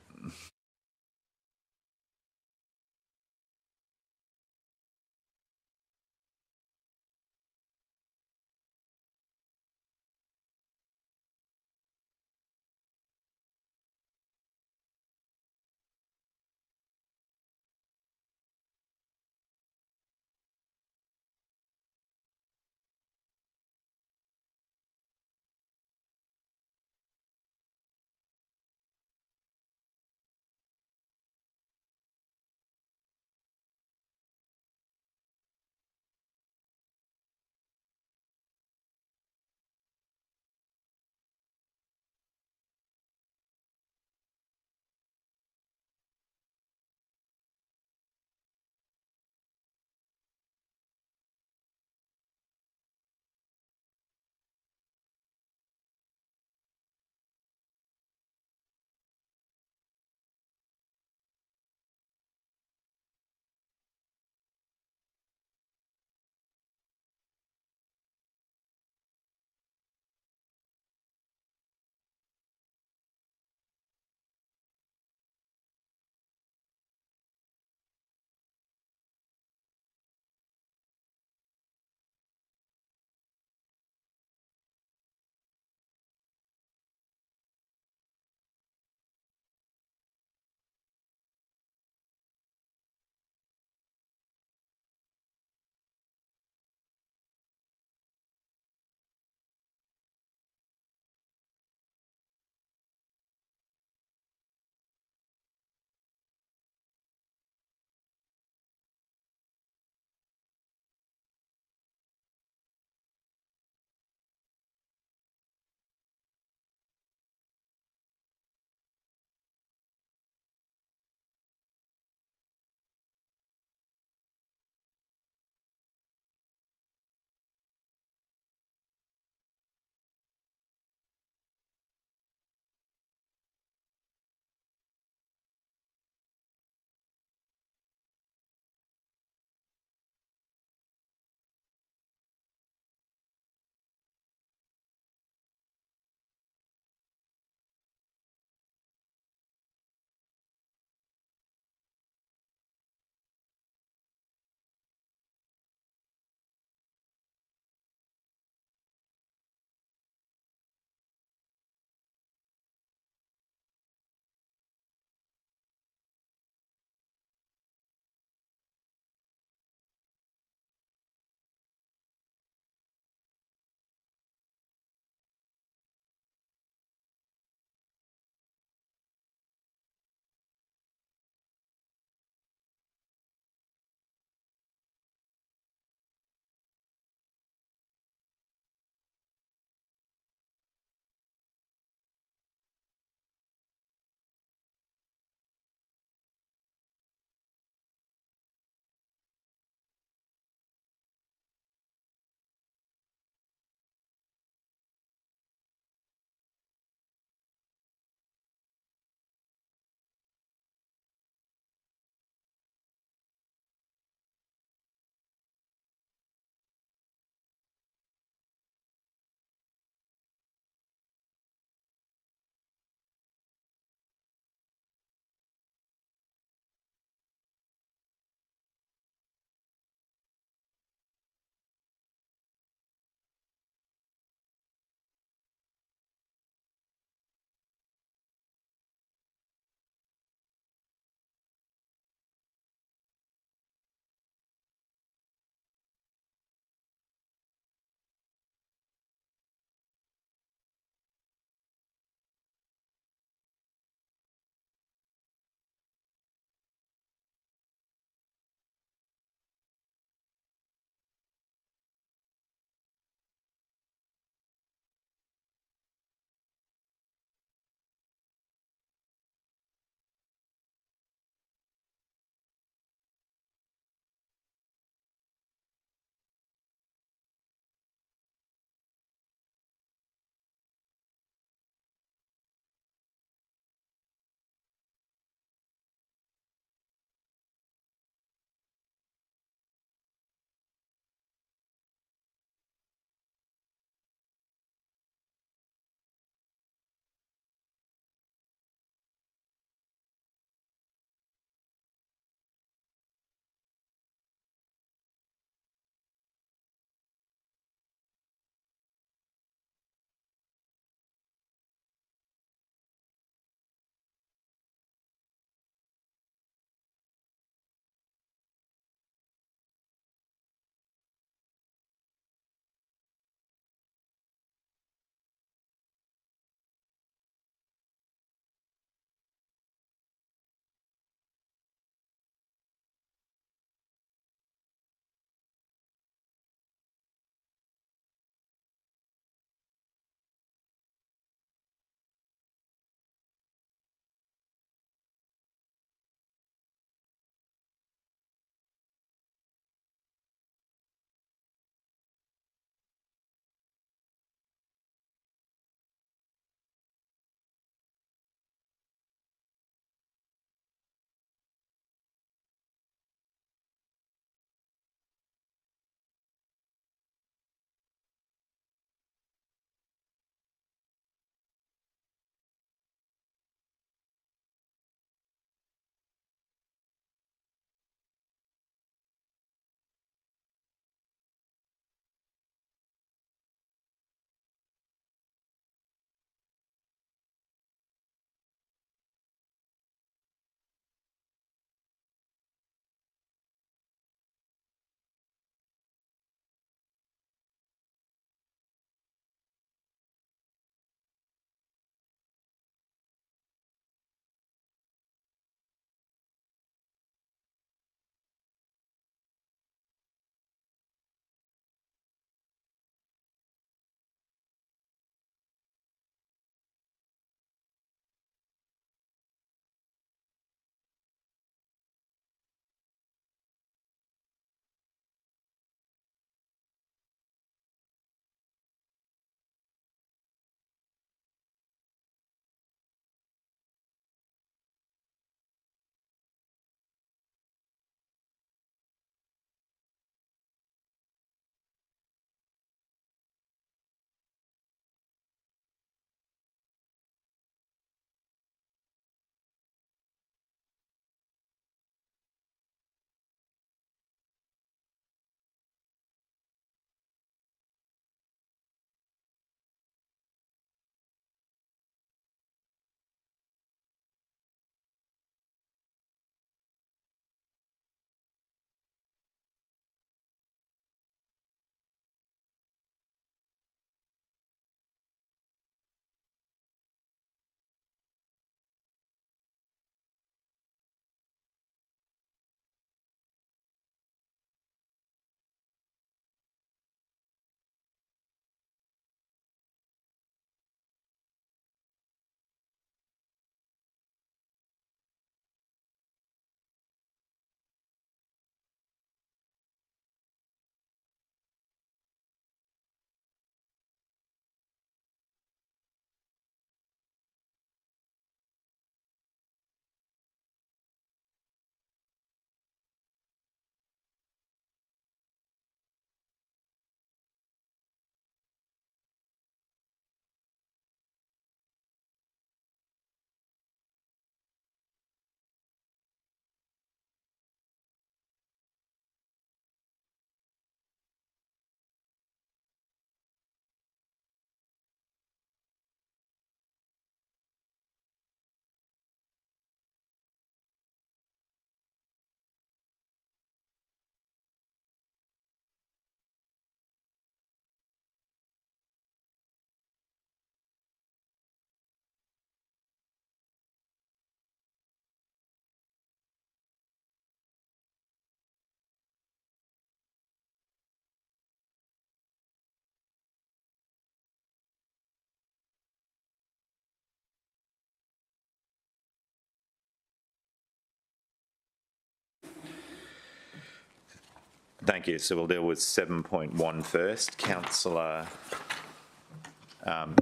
Thank you. So we'll deal with 7.1 first. Councillor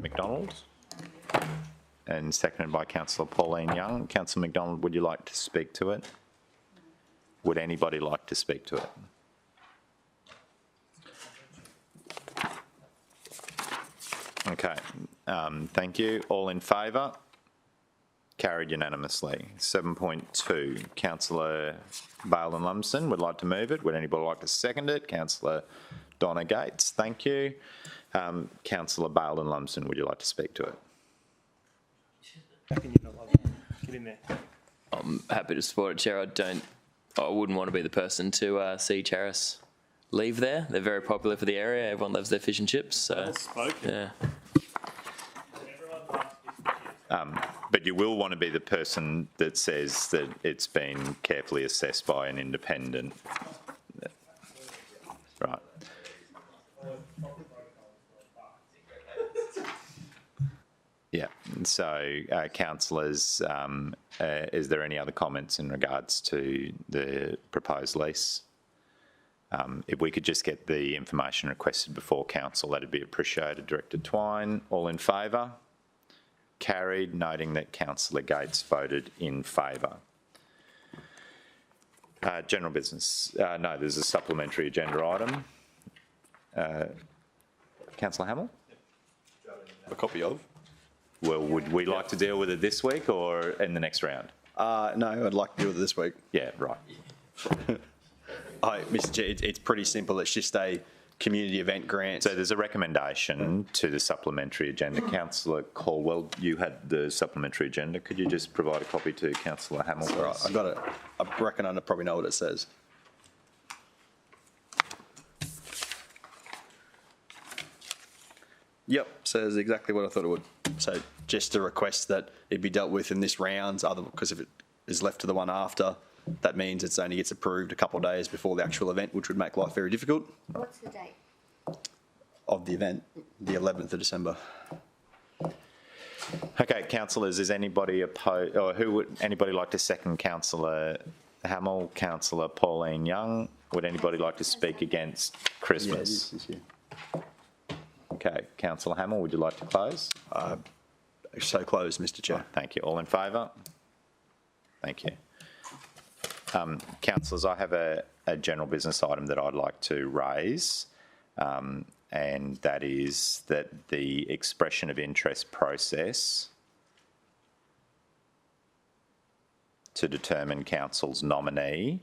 McDonald, and seconded by Councillor Pauline Young. Councillor McDonald, would you like to speak to it? Would anybody like to speak to it? Okay, thank you. All in favour? Carried unanimously. 7.2, Councillor Bale and Lumsden would like to move it. Would anybody like to second it? Councillor Donna Gates, thank you. Councillor Bale and Lumsden, would you like to speak to it? Get in there. I'm happy to support it, Chair. I wouldn't want to be the person to see Charis leave there. They're very popular for the area. Everyone loves their fish and chips. So, yeah. But you will want to be the person that says that it's been carefully assessed by an independent. Right. Yeah. So, councillors, is there any other comments in regards to the proposed lease? If we could just get the information requested before council, that'd be appreciated. Director Twine, all in favour? Carried, noting that Councillor Gates voted in favour. General business. No, there's a supplementary agenda item. Councillor Hamill? A copy of? Well, would we like to deal with it this week or in the next round? No, I'd like to deal with it this week. Yeah, right. Mr Chair, it's pretty simple. It's just a community event grant. So there's a recommendation to the supplementary agenda. Councillor Caldwell, you had the supplementary agenda. Could you just provide a copy to Councillor Hamill? All right, I've got it. I reckon I probably know what it says. Yep, says exactly what I thought it would. So just a request that it be dealt with in this round, because if it is left to the one after, that means it only gets approved a couple of days before the actual event, which would make life very difficult. What's the date? Of the event, the 11th of December. Okay, councillors, is anybody opposed, or anybody like to second Councillor Hamill, Councillor Pauline Young? Would anybody like to speak against Christmas? Yeah, it is this year. Okay, Councillor Hamill, would you like to close? So closed, Mr Chair. Thank you. All in favour? Thank you. Councillors, I have a general business item that I'd like to raise, and that is that the expression of interest process to determine council's nominee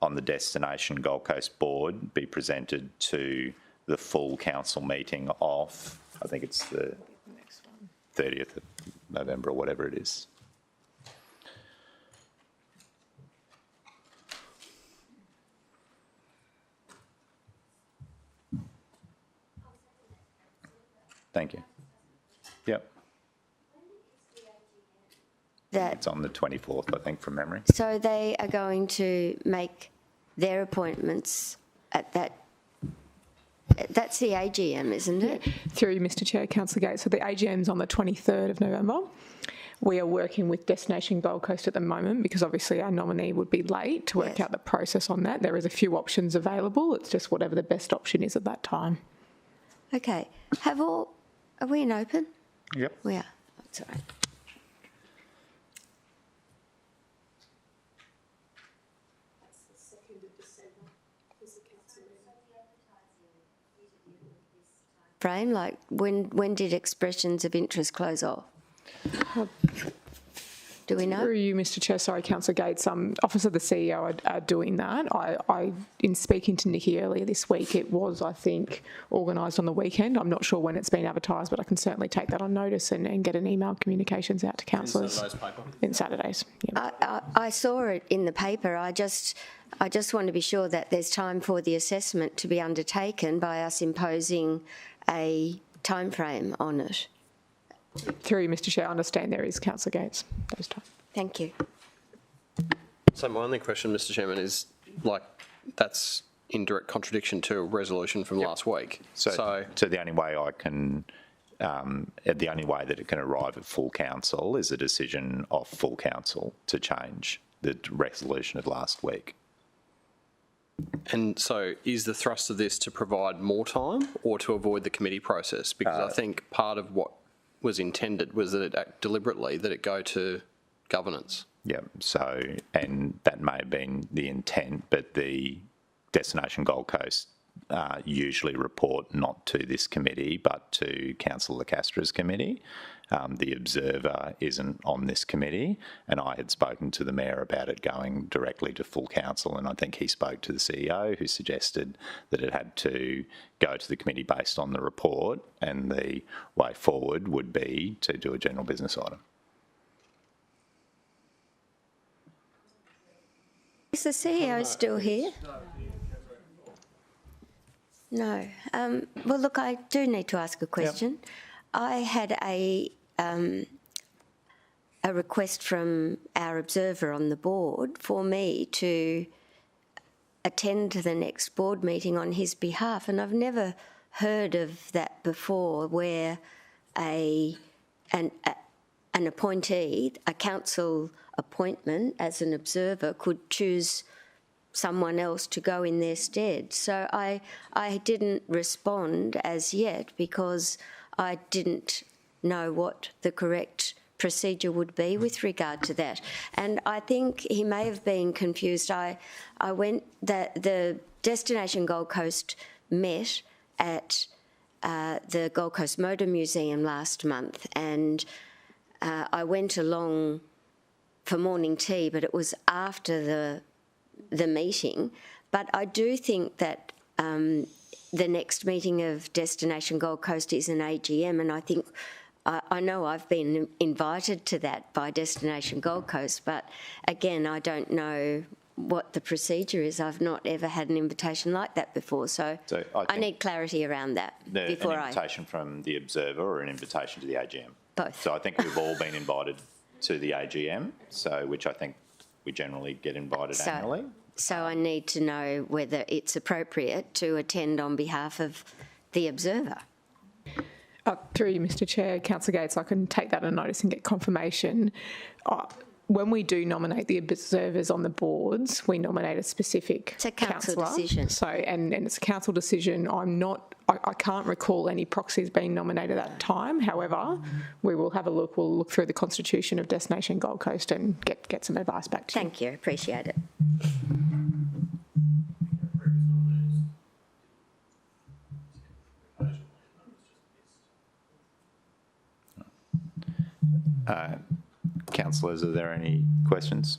on the Destination Gold Coast Board be presented to the full council meeting of, I think it's the 30th of November or whatever it is. Thank you. Yep. It's on the 24th, I think, from memory. So they are going to make their appointments at that. That's the AGM, isn't it? Through you, Mr Chair, Councillor Gates. So the AGM's on the 23rd of November. We are working with Destination Gold Coast at the moment because obviously our nominee would be late to work out the process on that. There is a few options available. It's just whatever the best option is at that time. Okay. Are we in open? Yep. We are. That's all right. Frame, like when did expressions of interest close off? Do we know? Through you, Mr Chair, sorry, Councillor Gates, Office of the CEO are doing that. In speaking to Nikki earlier this week, it was, I think, organised on the weekend. I'm not sure when it's been advertised, but I can certainly take that on notice and get an email communications out to councillors. In Saturday's paper? In Saturdays, yeah. I saw it in the paper. I just want to be sure that there's time for the assessment to be undertaken by us imposing a timeframe on it. Through you, Mr Chair, I understand there is, Councillor Gates, those times. Thank you. So my only question, Mr Chairman, is that's in direct contradiction to a resolution from last week. So the only way I can, the only way that it can arrive at full council is a decision of full council to change the resolution of last week. And so is the thrust of this to provide more time or to avoid the committee process? Because I think part of what was intended was that it act deliberately, that it go to governance. Yeah, so, and that may have been the intent, but the Destination Gold Coast usually report not to this committee, but to Councillor Lacastra's committee. The Observer isn't on this committee, and I had spoken to the Mayor about it going directly to full council, and I think he spoke to the CEO, who suggested that it had to go to the committee based on the report, and the way forward would be to do a general business item. Is the CEO still here? No. Well, look, I do need to ask a question. Yep. I had a request from our observer on the board for me to attend to the next board meeting on his behalf, and I've never heard of that before, where an appointee, a council appointment as an observer, could choose someone else to go in their stead. So I didn't respond as yet because I didn't know what the correct procedure would be with regard to that. And I think he may have been confused. I went, the Destination Gold Coast met at the Gold Coast Motor Museum last month, and I went along for morning tea, but it was after the meeting. But I do think that the next meeting of Destination Gold Coast is an AGM, and I think I know I've been invited to that by Destination Gold Coast, but again, I don't know what the procedure is. I've not ever had an invitation like that before, so I need clarity around that before an invitation from the Observer or an invitation to the AGM? Both. So I think we've all been invited to the AGM, so which I think we generally get invited annually. So I need to know whether it's appropriate to attend on behalf of the Observer. Through you, Mr Chair, Councillor Gates, I can take that on notice and get confirmation. When we do nominate the observers on the boards, we nominate a specific It's a council councillor. decision. So, and it's a council decision. I can't recall any proxies being nominated at that time. However, we will have a look. We'll look through the constitution of Destination Gold Coast and get some advice back to you. Thank you, appreciate it. Councillors, are there any questions?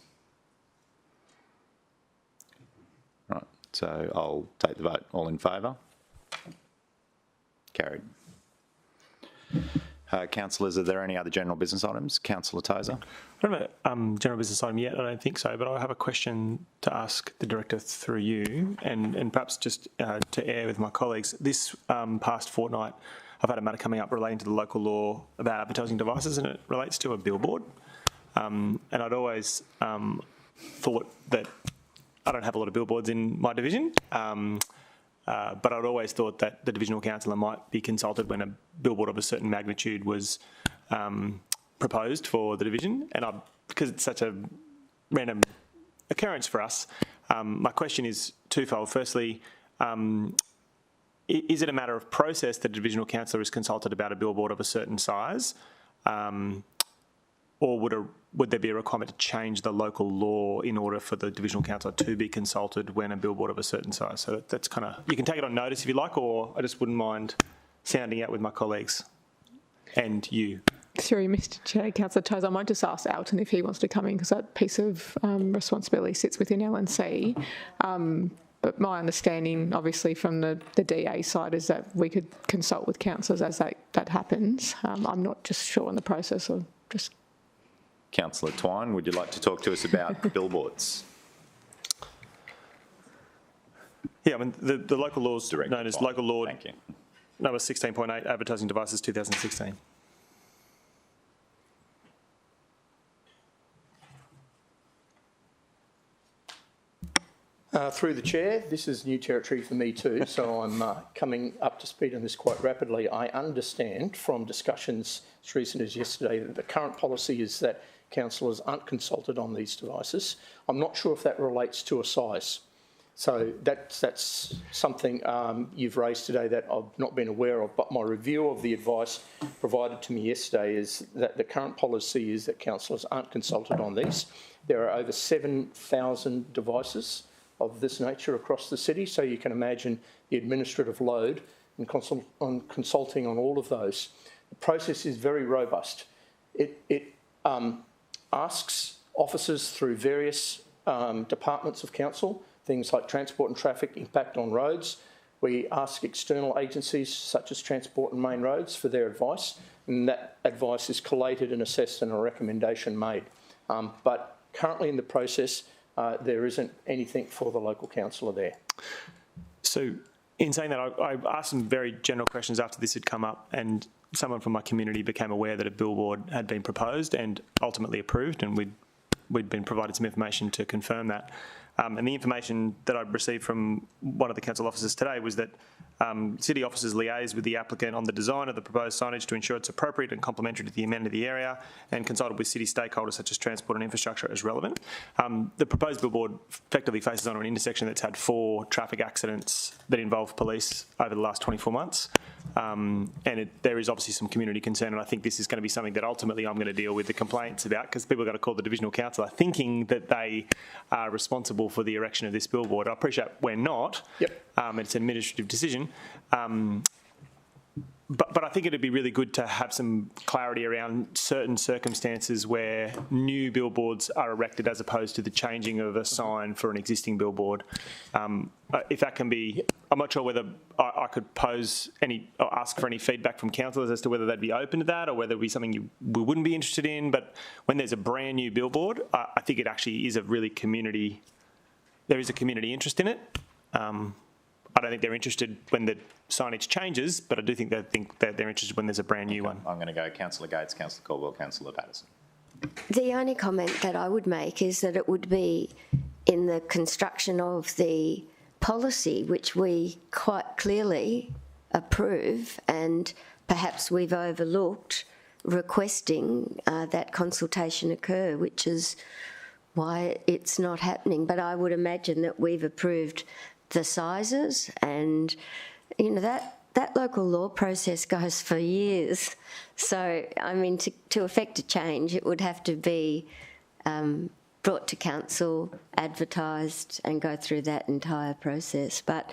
Right, so I'll take the vote. All in favour? Carried. Councillors, are there any other general business items? Councillor Tozer? I don't have a general business item yet, I don't think so, but I have a question to ask the Director through you, and perhaps just to air with my colleagues. This past fortnight, I've had a matter coming up relating to the local law about advertising devices, and it relates to a billboard. And I'd always thought that I don't have a lot of billboards in my division, but I'd always thought that the divisional councillor might be consulted when a billboard of a certain magnitude was proposed for the division. And because it's such a random occurrence for us, my question is twofold. Firstly, is it a matter of process that a divisional councillor is consulted about a billboard of a certain size, or would there be a requirement to change the local law in order for the divisional councillor to be consulted when a billboard of a certain size? So that's kind of, you can take it on notice if you like, or I just wouldn't mind sounding out with my colleagues and you. Through you, Mr Chair, Councillor Tozer, I might just ask Alton if he wants to come in, because that piece of responsibility sits within LNC. But my understanding, obviously, from the DA side is that we could consult with councillors as that happens. I'm not just sure on the process of just... Councillor Twine, would you like to talk to us about billboards? Yeah, I mean, the local laws Director known as Twine. Local Law Thank you. number 16.8, Advertising Devices 2016. Through the chair, this is new territory for me too, so I'm coming up to speed on this quite rapidly. I understand from discussions as recent as yesterday that the current policy is that councillors aren't consulted on these devices. I'm not sure if that relates to a size. So that's something you've raised today that I've not been aware of, but my review of the advice provided to me yesterday is that the current policy is that councillors aren't consulted on these. There are over 7,000 devices of this nature across the city, so you can imagine the administrative load and consulting on all of those. The process is very robust. It asks officers through various departments of council, things like transport and traffic, impact on roads. We ask external agencies such as Transport and Main Roads for their advice, and that advice is collated and assessed and a recommendation made. But currently in the process, there isn't anything for the local councillor there. So in saying that, I asked some very general questions after this had come up, and someone from my community became aware that a billboard had been proposed and ultimately approved, and we'd been provided some information to confirm that. And the information that I received from one of the council officers today was that city officers liaised with the applicant on the design of the proposed signage to ensure it's appropriate and complementary to the amenity of the area, and consulted with city stakeholders such as transport and infrastructure as relevant. The proposed billboard effectively faces on an intersection that's had 4 traffic accidents that involve police over the last 24 months. There is obviously some community concern, and I think this is going to be something that ultimately I'm going to deal with the complaints about, because people are going to call the divisional councillor thinking that they are responsible for the erection of this billboard. I appreciate we're not. Yep. It's an administrative decision. But I think it'd be really good to have some clarity around certain circumstances where new billboards are erected as opposed to the changing of a sign for an existing billboard. If that can be, I'm not sure whether I could pose any or ask for any feedback from councillors as to whether they'd be open to that or whether it would be something we wouldn't be interested in. But when there's a brand new billboard, I think it actually is a really community, there is a community interest in it. I don't think they're interested when the signage changes, but I do think that they're interested when there's a brand new one. I'm going to go Councillor Gates, Councillor Caldwell, Councillor Patterson. The only comment that I would make is that it would be in the construction of the policy, which we quite clearly approve, and perhaps we've overlooked requesting that consultation occur, which is why it's not happening. But I would imagine that we've approved the sizes, and that local law process goes for years. So I mean, to effect a change, it would have to be brought to council, advertised, and go through that entire process. But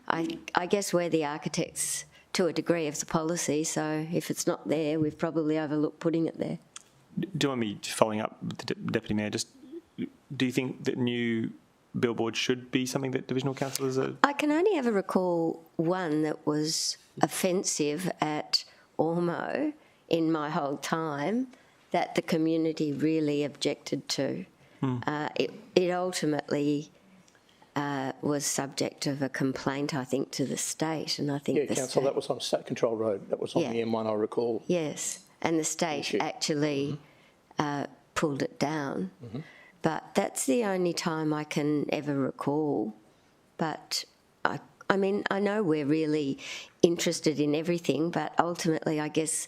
I guess we're the architects to a degree of the policy, so if it's not there, we've probably overlooked putting it there. Do you want me following up with the Deputy Mayor? Just do you think that new billboards should be something that divisional councillors are? I can only ever recall one that was offensive at Ormeau in my whole time that the community really objected to. It ultimately was subject of a complaint, I think, to the state, and I think Council, that was on State Control Road. That was on the M1, I recall. Yes, and the state actually pulled it down. But that's the only time I can ever recall. But I mean, I know we're really interested in everything, but ultimately, I guess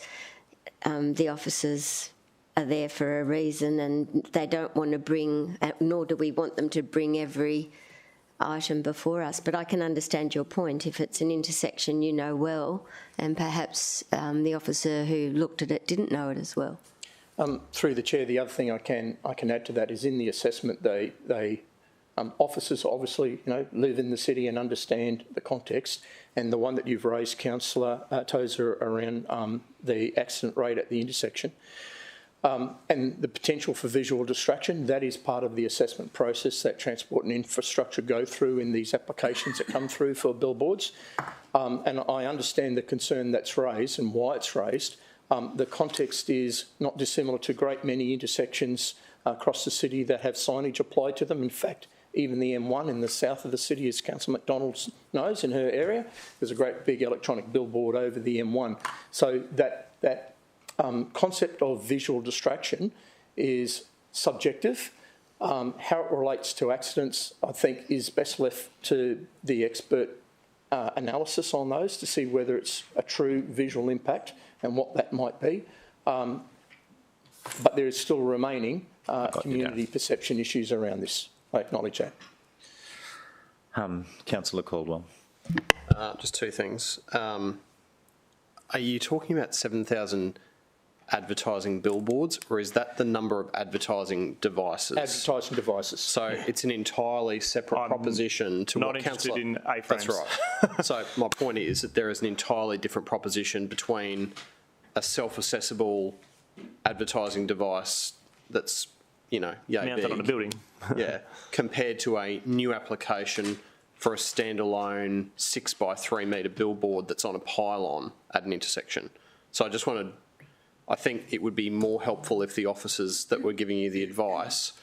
the officers are there for a reason, and they don't want to bring, nor do we want them to bring every item before us. But I can understand your point. If it's an intersection you know well, and perhaps the officer who looked at it didn't know it as well. Through the chair, the other thing I can add to that is in the assessment, officers obviously live in the city and understand the context, and the one that you've raised, Councillor Tozer, around the accident rate at the intersection and the potential for visual distraction, that is part of the assessment process that Transport and Infrastructure go through in these applications that come through for billboards. And I understand the concern that's raised and why it's raised. The context is not dissimilar to a great many intersections across the city that have signage applied to them. In fact, even the M1 in the south of the city, as Councillor McDonald knows, in her area, there's a great big electronic billboard over the M1. So that concept of visual distraction is subjective. How it relates to accidents, I think, is best left to the expert analysis on those to see whether it's a true visual impact and what that might be. But there is still remaining community perception issues around this. I acknowledge that. Councillor Caldwell. Just two things. Are you talking about 7,000 advertising billboards, or is that the number of advertising devices? Advertising devices. So it's an entirely separate proposition to not what interested Councillor... in A-frames. That's right. So my point is that there is an entirely different proposition between a self-accessible advertising device that's, you know, yay Mounted big, on a building. yeah, compared to a new application for a standalone 6 by 3 metre billboard that's on a pylon at an intersection. So I think it would be more helpful if the officers that were giving you the advice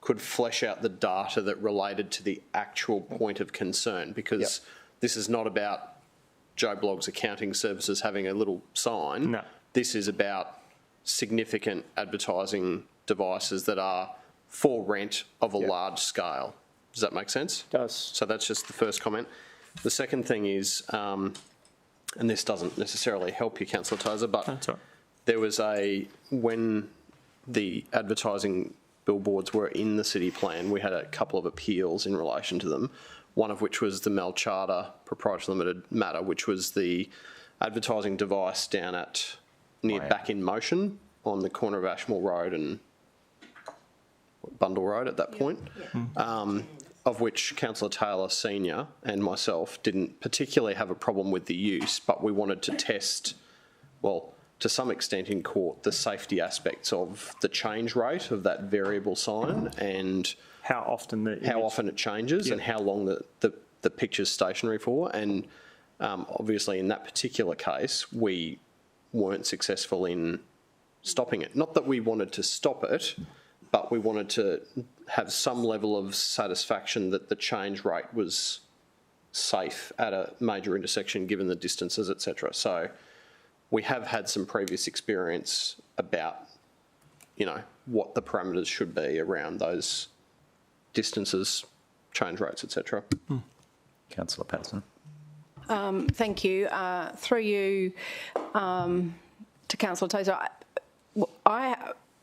could flesh out the data that related to the actual point of concern, because this is not about Joe Blogg's accounting services having a little sign. No. This is about significant advertising devices that are for rent of a large scale. Does that make sense? It does. So that's just the first comment. The second thing is, and this doesn't necessarily help you, Councillor Tozer, but That's all right. there was when the advertising billboards were in the city plan, we had a couple of appeals in relation to them, one of which was the Mel Charter Proprietary Limited matter, which was the advertising device down at near Back in Motion on the corner of Ashmore Road and Bundle Road at that point, of which Councillor Taylor Senior and myself didn't particularly have a problem with the use, but we wanted to test, well, to some extent in court, the safety aspects of the change rate of that variable sign and how often it changes and how long the picture's stationary for. And obviously in that particular case, we weren't successful in stopping it. Not that we wanted to stop it, but we wanted to have some level of satisfaction that the change rate was safe at a major intersection given the distances, etc. So we have had some previous experience about, you know, what the parameters should be around those distances, change rates, etc. Councillor Patterson. Thank you. Through you to Councillor Tozer,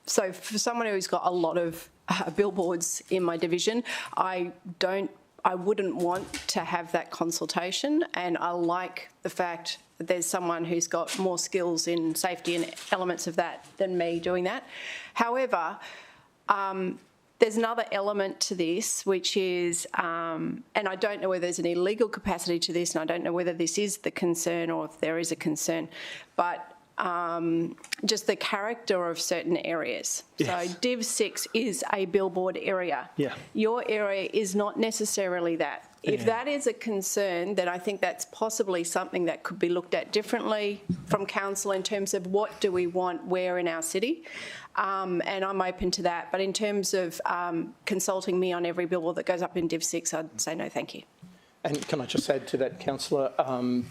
so for someone who's got a lot of billboards in my division, I wouldn't want to have that consultation, and I like the fact that there's someone who's got more skills in safety and elements of that than me doing that. However, there's another element to this, which is, and I don't know whether there's any legal capacity to this, and I don't know whether this is the concern or if there is a concern, but just the character of certain areas. Yes. So Div 6 is a billboard area. Yeah. Your area is not necessarily that. If that is a concern, then I think that's possibly something that could be looked at differently from council in terms of what do we want where in our city. And I'm open to that. But in terms of consulting me on every billboard that goes up in Div 6, I'd say no, thank you. And can I just add to that, Councillor,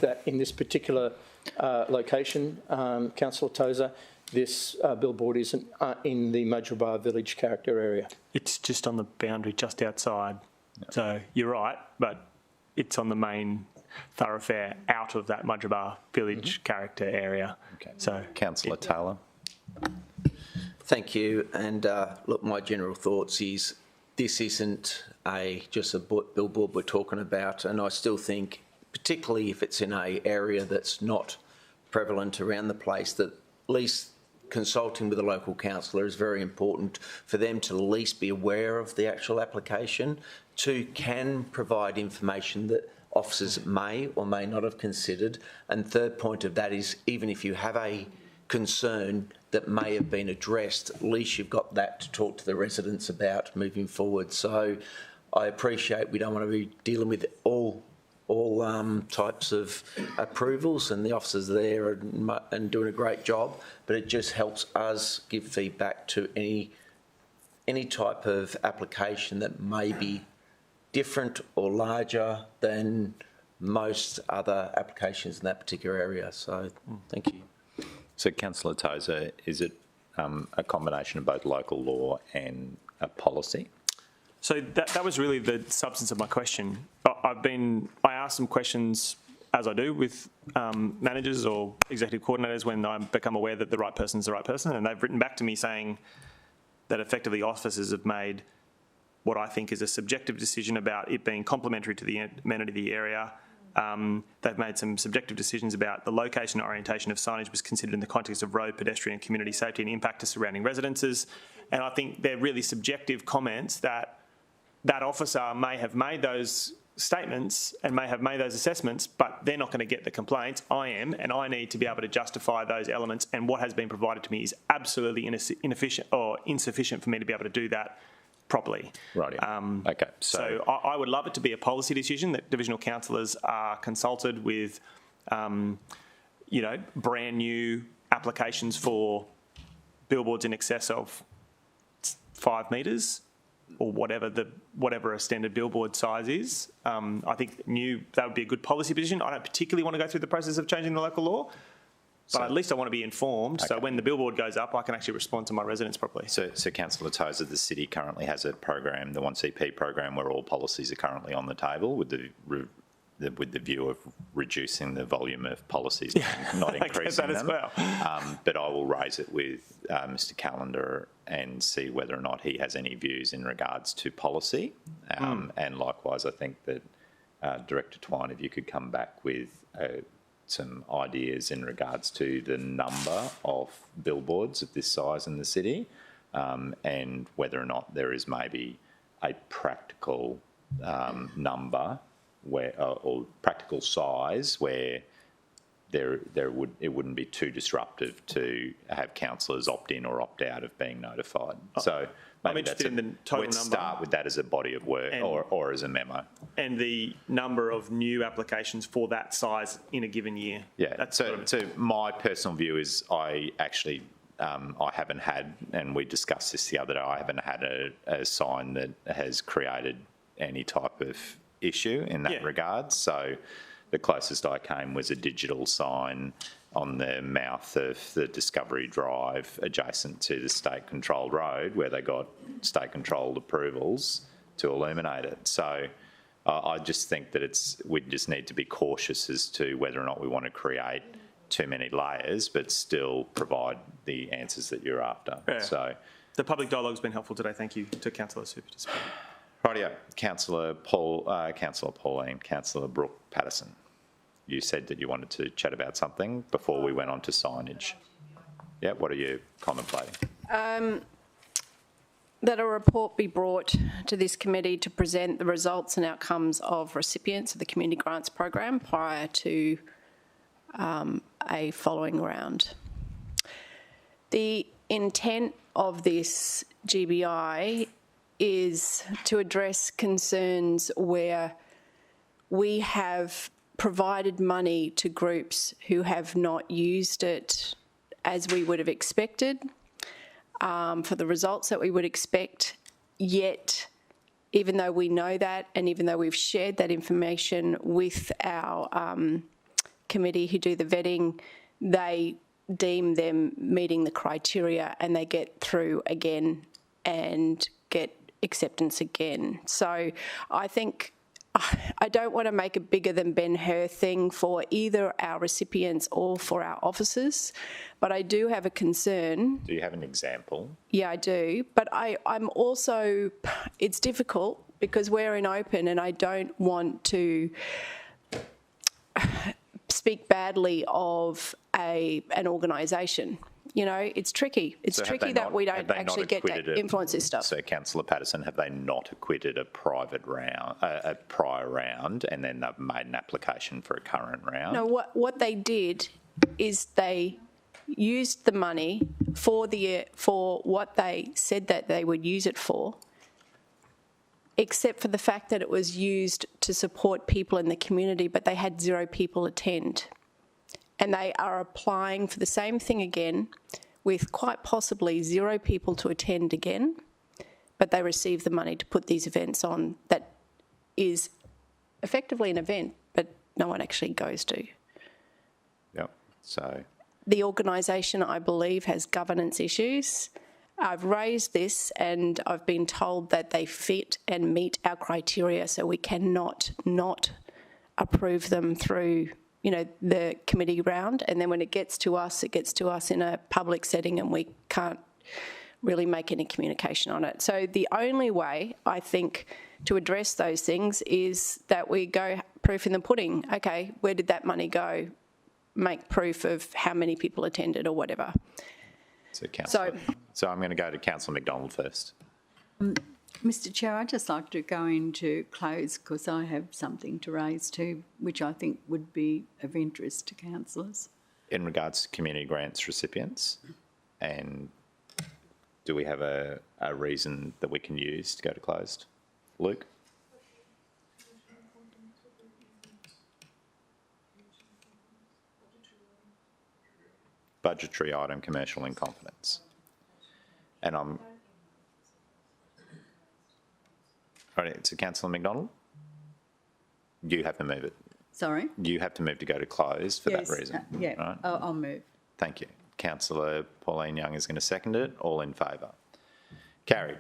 that in this particular location, Councillor Tozer, this billboard isn't in the Mudgeeraba Village character area. It's just on the boundary just outside. So you're right, but it's on the main thoroughfare out of that Mudgeeraba Village character area. Okay. So, Councillor Taylor. Thank you. And look, my general thoughts is this isn't just a billboard we're talking about, and I still think, particularly if it's in an area that's not prevalent around the place, that at least consulting with a local councillor is very important for them to at least be aware of the actual application. 2, can provide information that officers may or may not have considered. And third point of that is, even if you have a concern that may have been addressed, at least you've got that to talk to the residents about moving forward. So I appreciate we don't want to be dealing with all types of approvals, and the officers there are and doing a great job, but it just helps us give feedback to any type of application that may be different or larger than most other applications in that particular area. So thank you. So Councillor Tozer, is it a combination of both local law and a policy? So that was really the substance of my question. I asked some questions, as I do with managers or executive coordinators, when I become aware that the right person's the right person, and they've written back to me saying that effectively officers have made what I think is a subjective decision about it being complementary to the amenity of the area. They've made some subjective decisions about the location and orientation of signage was considered in the context of road, pedestrian and community safety and impact to surrounding residences. And I think they're really subjective comments that that officer may have made those statements and may have made those assessments, but they're not going to get the complaints. I am, and I need to be able to justify those elements. And what has been provided to me is absolutely inefficient or insufficient for me to be able to do that properly. Right. Okay. So I would love it to be a policy decision that divisional councillors are consulted with, brand new applications for billboards in excess of 5 metres or whatever a standard billboard size is. I think that would be a good policy position. I don't particularly want to go through the process of changing the local law, but at least I want to be informed. Okay. So when the billboard goes up, I can actually respond to my residents properly. So Councillor Tozer, the city currently has a program, the 1CP program, where all policies are currently on the table with the view of reducing the volume of policies, not increasing them. Well. But I will raise it with Mr. Callender and see whether or not he has any views in regards to policy. And likewise, I think that Director Twine, if you could come back with some ideas in regards to the number of billboards of this size in the city, and whether or not there is maybe a practical number or practical size where it wouldn't be too disruptive to have councillors opt in or opt out of being notified. So I'm interested in the total number. Let's start with that as a body of work or as a memo. And the number of new applications for that size in a given year. Yeah. So my personal view is I haven't had, and we discussed this the other day, I haven't had a sign that has created any type of issue in that regard. So the closest I came was a digital sign on the mouth of the Discovery Drive adjacent to the state-controlled road where they got state-controlled approvals to illuminate it. So I just think that we just need to be cautious as to whether or not we want to create too many layers but still provide the answers that you're after. Yeah. So the public dialogue's been helpful today. Thank you to councillors who participated. Rightio. Councillor Pauline, Councillor Brooke Patterson. You said that you wanted to chat about something before we went on to signage. Yeah, what are you contemplating? That a report be brought to this committee to present the results and outcomes of recipients of the Community Grants Program prior to a following round. The intent of this GBI is to address concerns where we have provided money to groups who have not used it as we would have expected, for the results that we would expect, yet even though we know that and even though we've shared that information with our committee who do the vetting, they deem them meeting the criteria and they get through again and get acceptance again. So I think I don't want to make a bigger than Ben-Hur thing for either our recipients or for our officers, but I do have a concern. Do you have an example? Yeah, I do. But I'm also, it's difficult because we're in open and I don't want to speak badly of an organisation. You know, it's tricky. It's tricky that we don't actually get to influence this stuff. So, Councillor Patterson, have they not acquitted a prior round, and then they've made an application for a current round? No, what they did is they used the money for what they said that they would use it for, except for the fact that it was used to support people in the community, but they had 0 people attend. And they are applying for the same thing again with quite possibly 0 people to attend again, but they receive the money to put these events on that is effectively an event, but no one actually goes to. Yep, so. The organisation, I believe, has governance issues. I've raised this and I've been told that they fit and meet our criteria, so we cannot not approve them through the committee round, and then when it gets to us in a public setting and we can't really make any communication on it. So the only way, I think, to address those things is that we go proof in the pudding. Okay, where did that money go? Make proof of how many people attended or whatever. So I'm going to go to Councillor McDonald first. Mr Chair, I'd just like to go into close because I have something to raise too, which I think would be of interest to councillors. In regards to community grants recipients, and do we have a reason that we can use to go to closed? Luke? Budgetary item, commercial in confidence. And I'm... All right, so Councillor McDonald, you have to move it. Sorry? You have to move to go to close for that reason. Yeah, right? I'll move. Thank you. Councillor Pauline Young is going to second it. All in favour? Carried.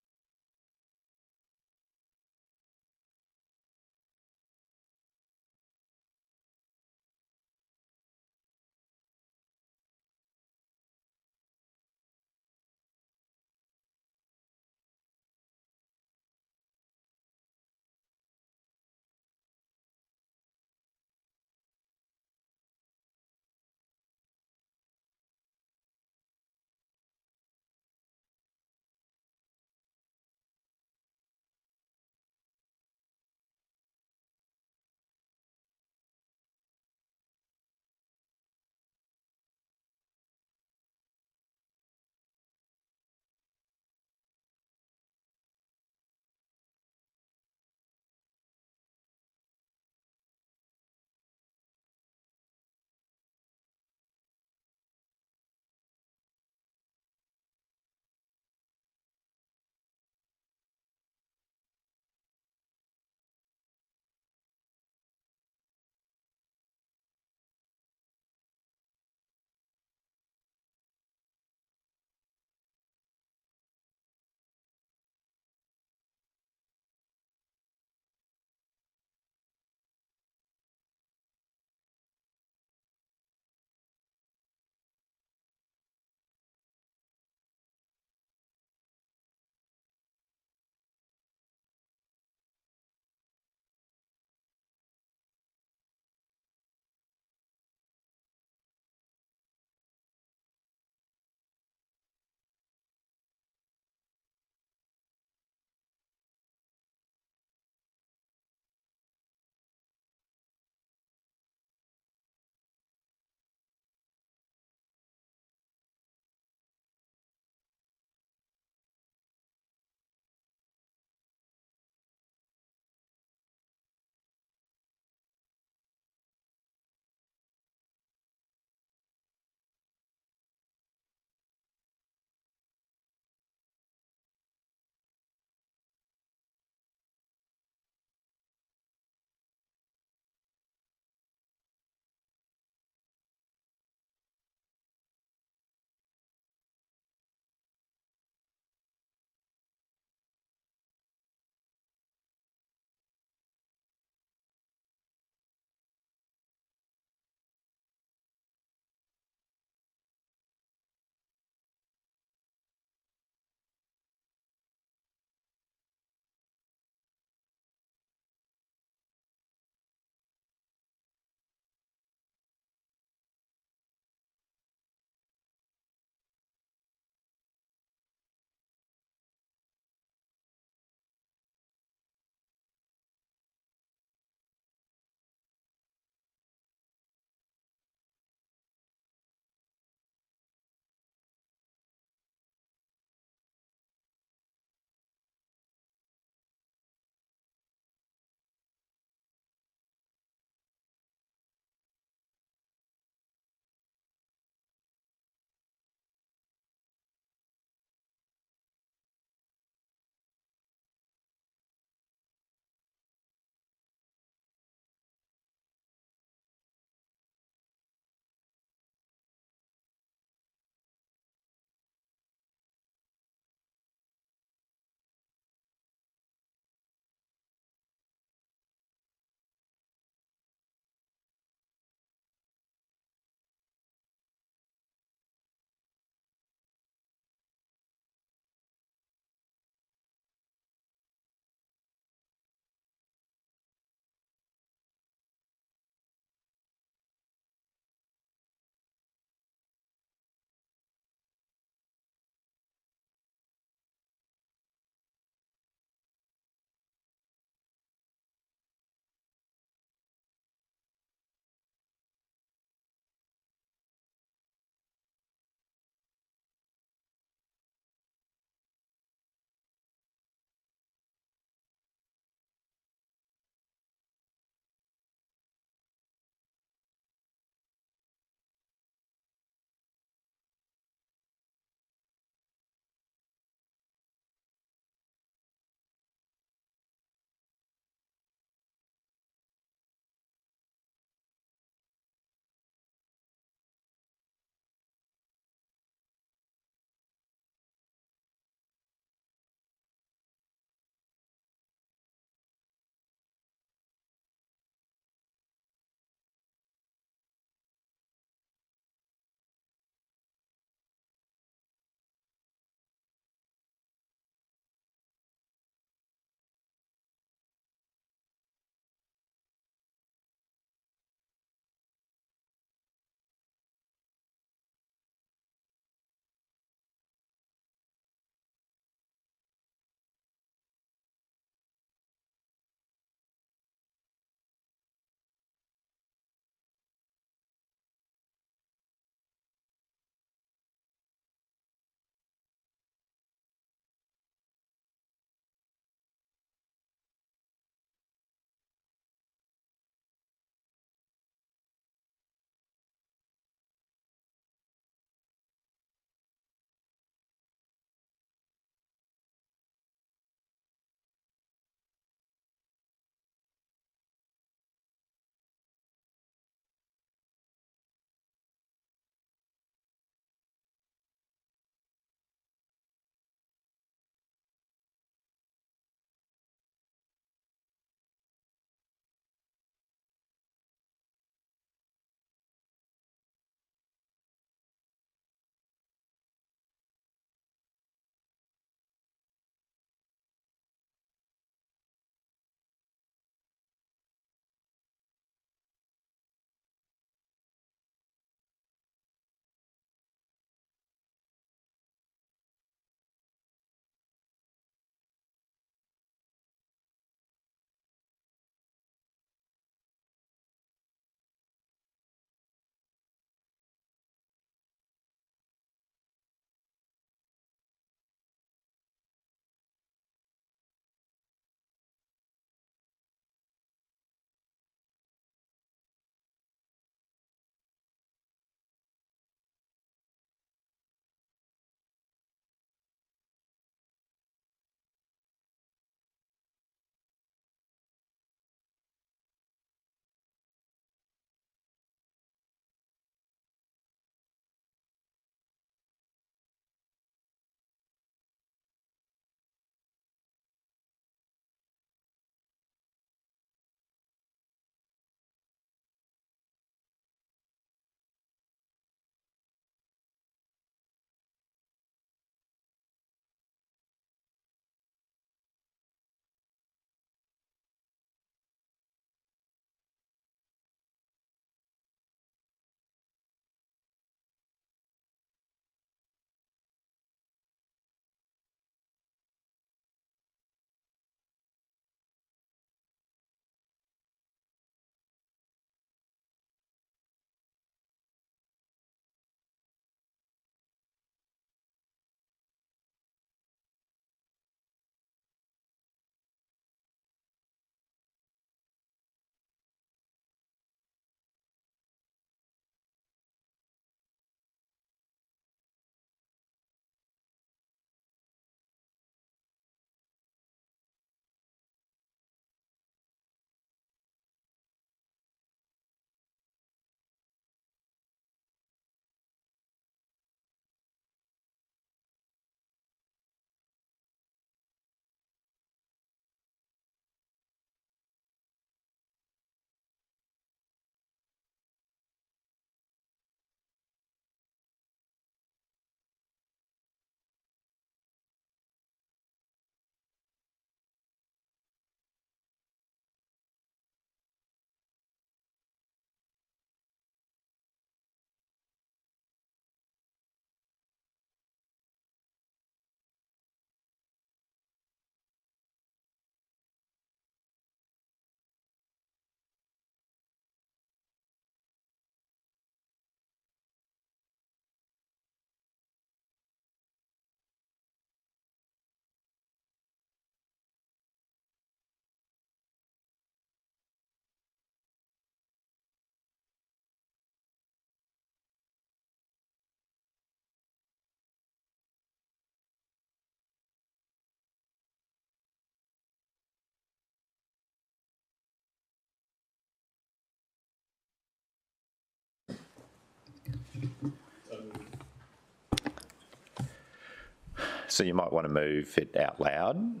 So you might want to move it out loud.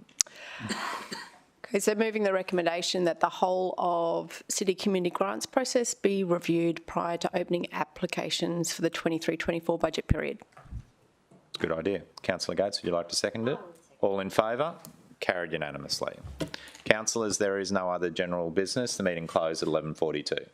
Okay, so moving the recommendation that the whole of city community grants process be reviewed prior to opening applications for the 23-24 budget period. Good idea. Councillor Gates, would you like to second it? All in favour? Carried unanimously. Councillors, there is no other general business. The meeting closed at 11:42.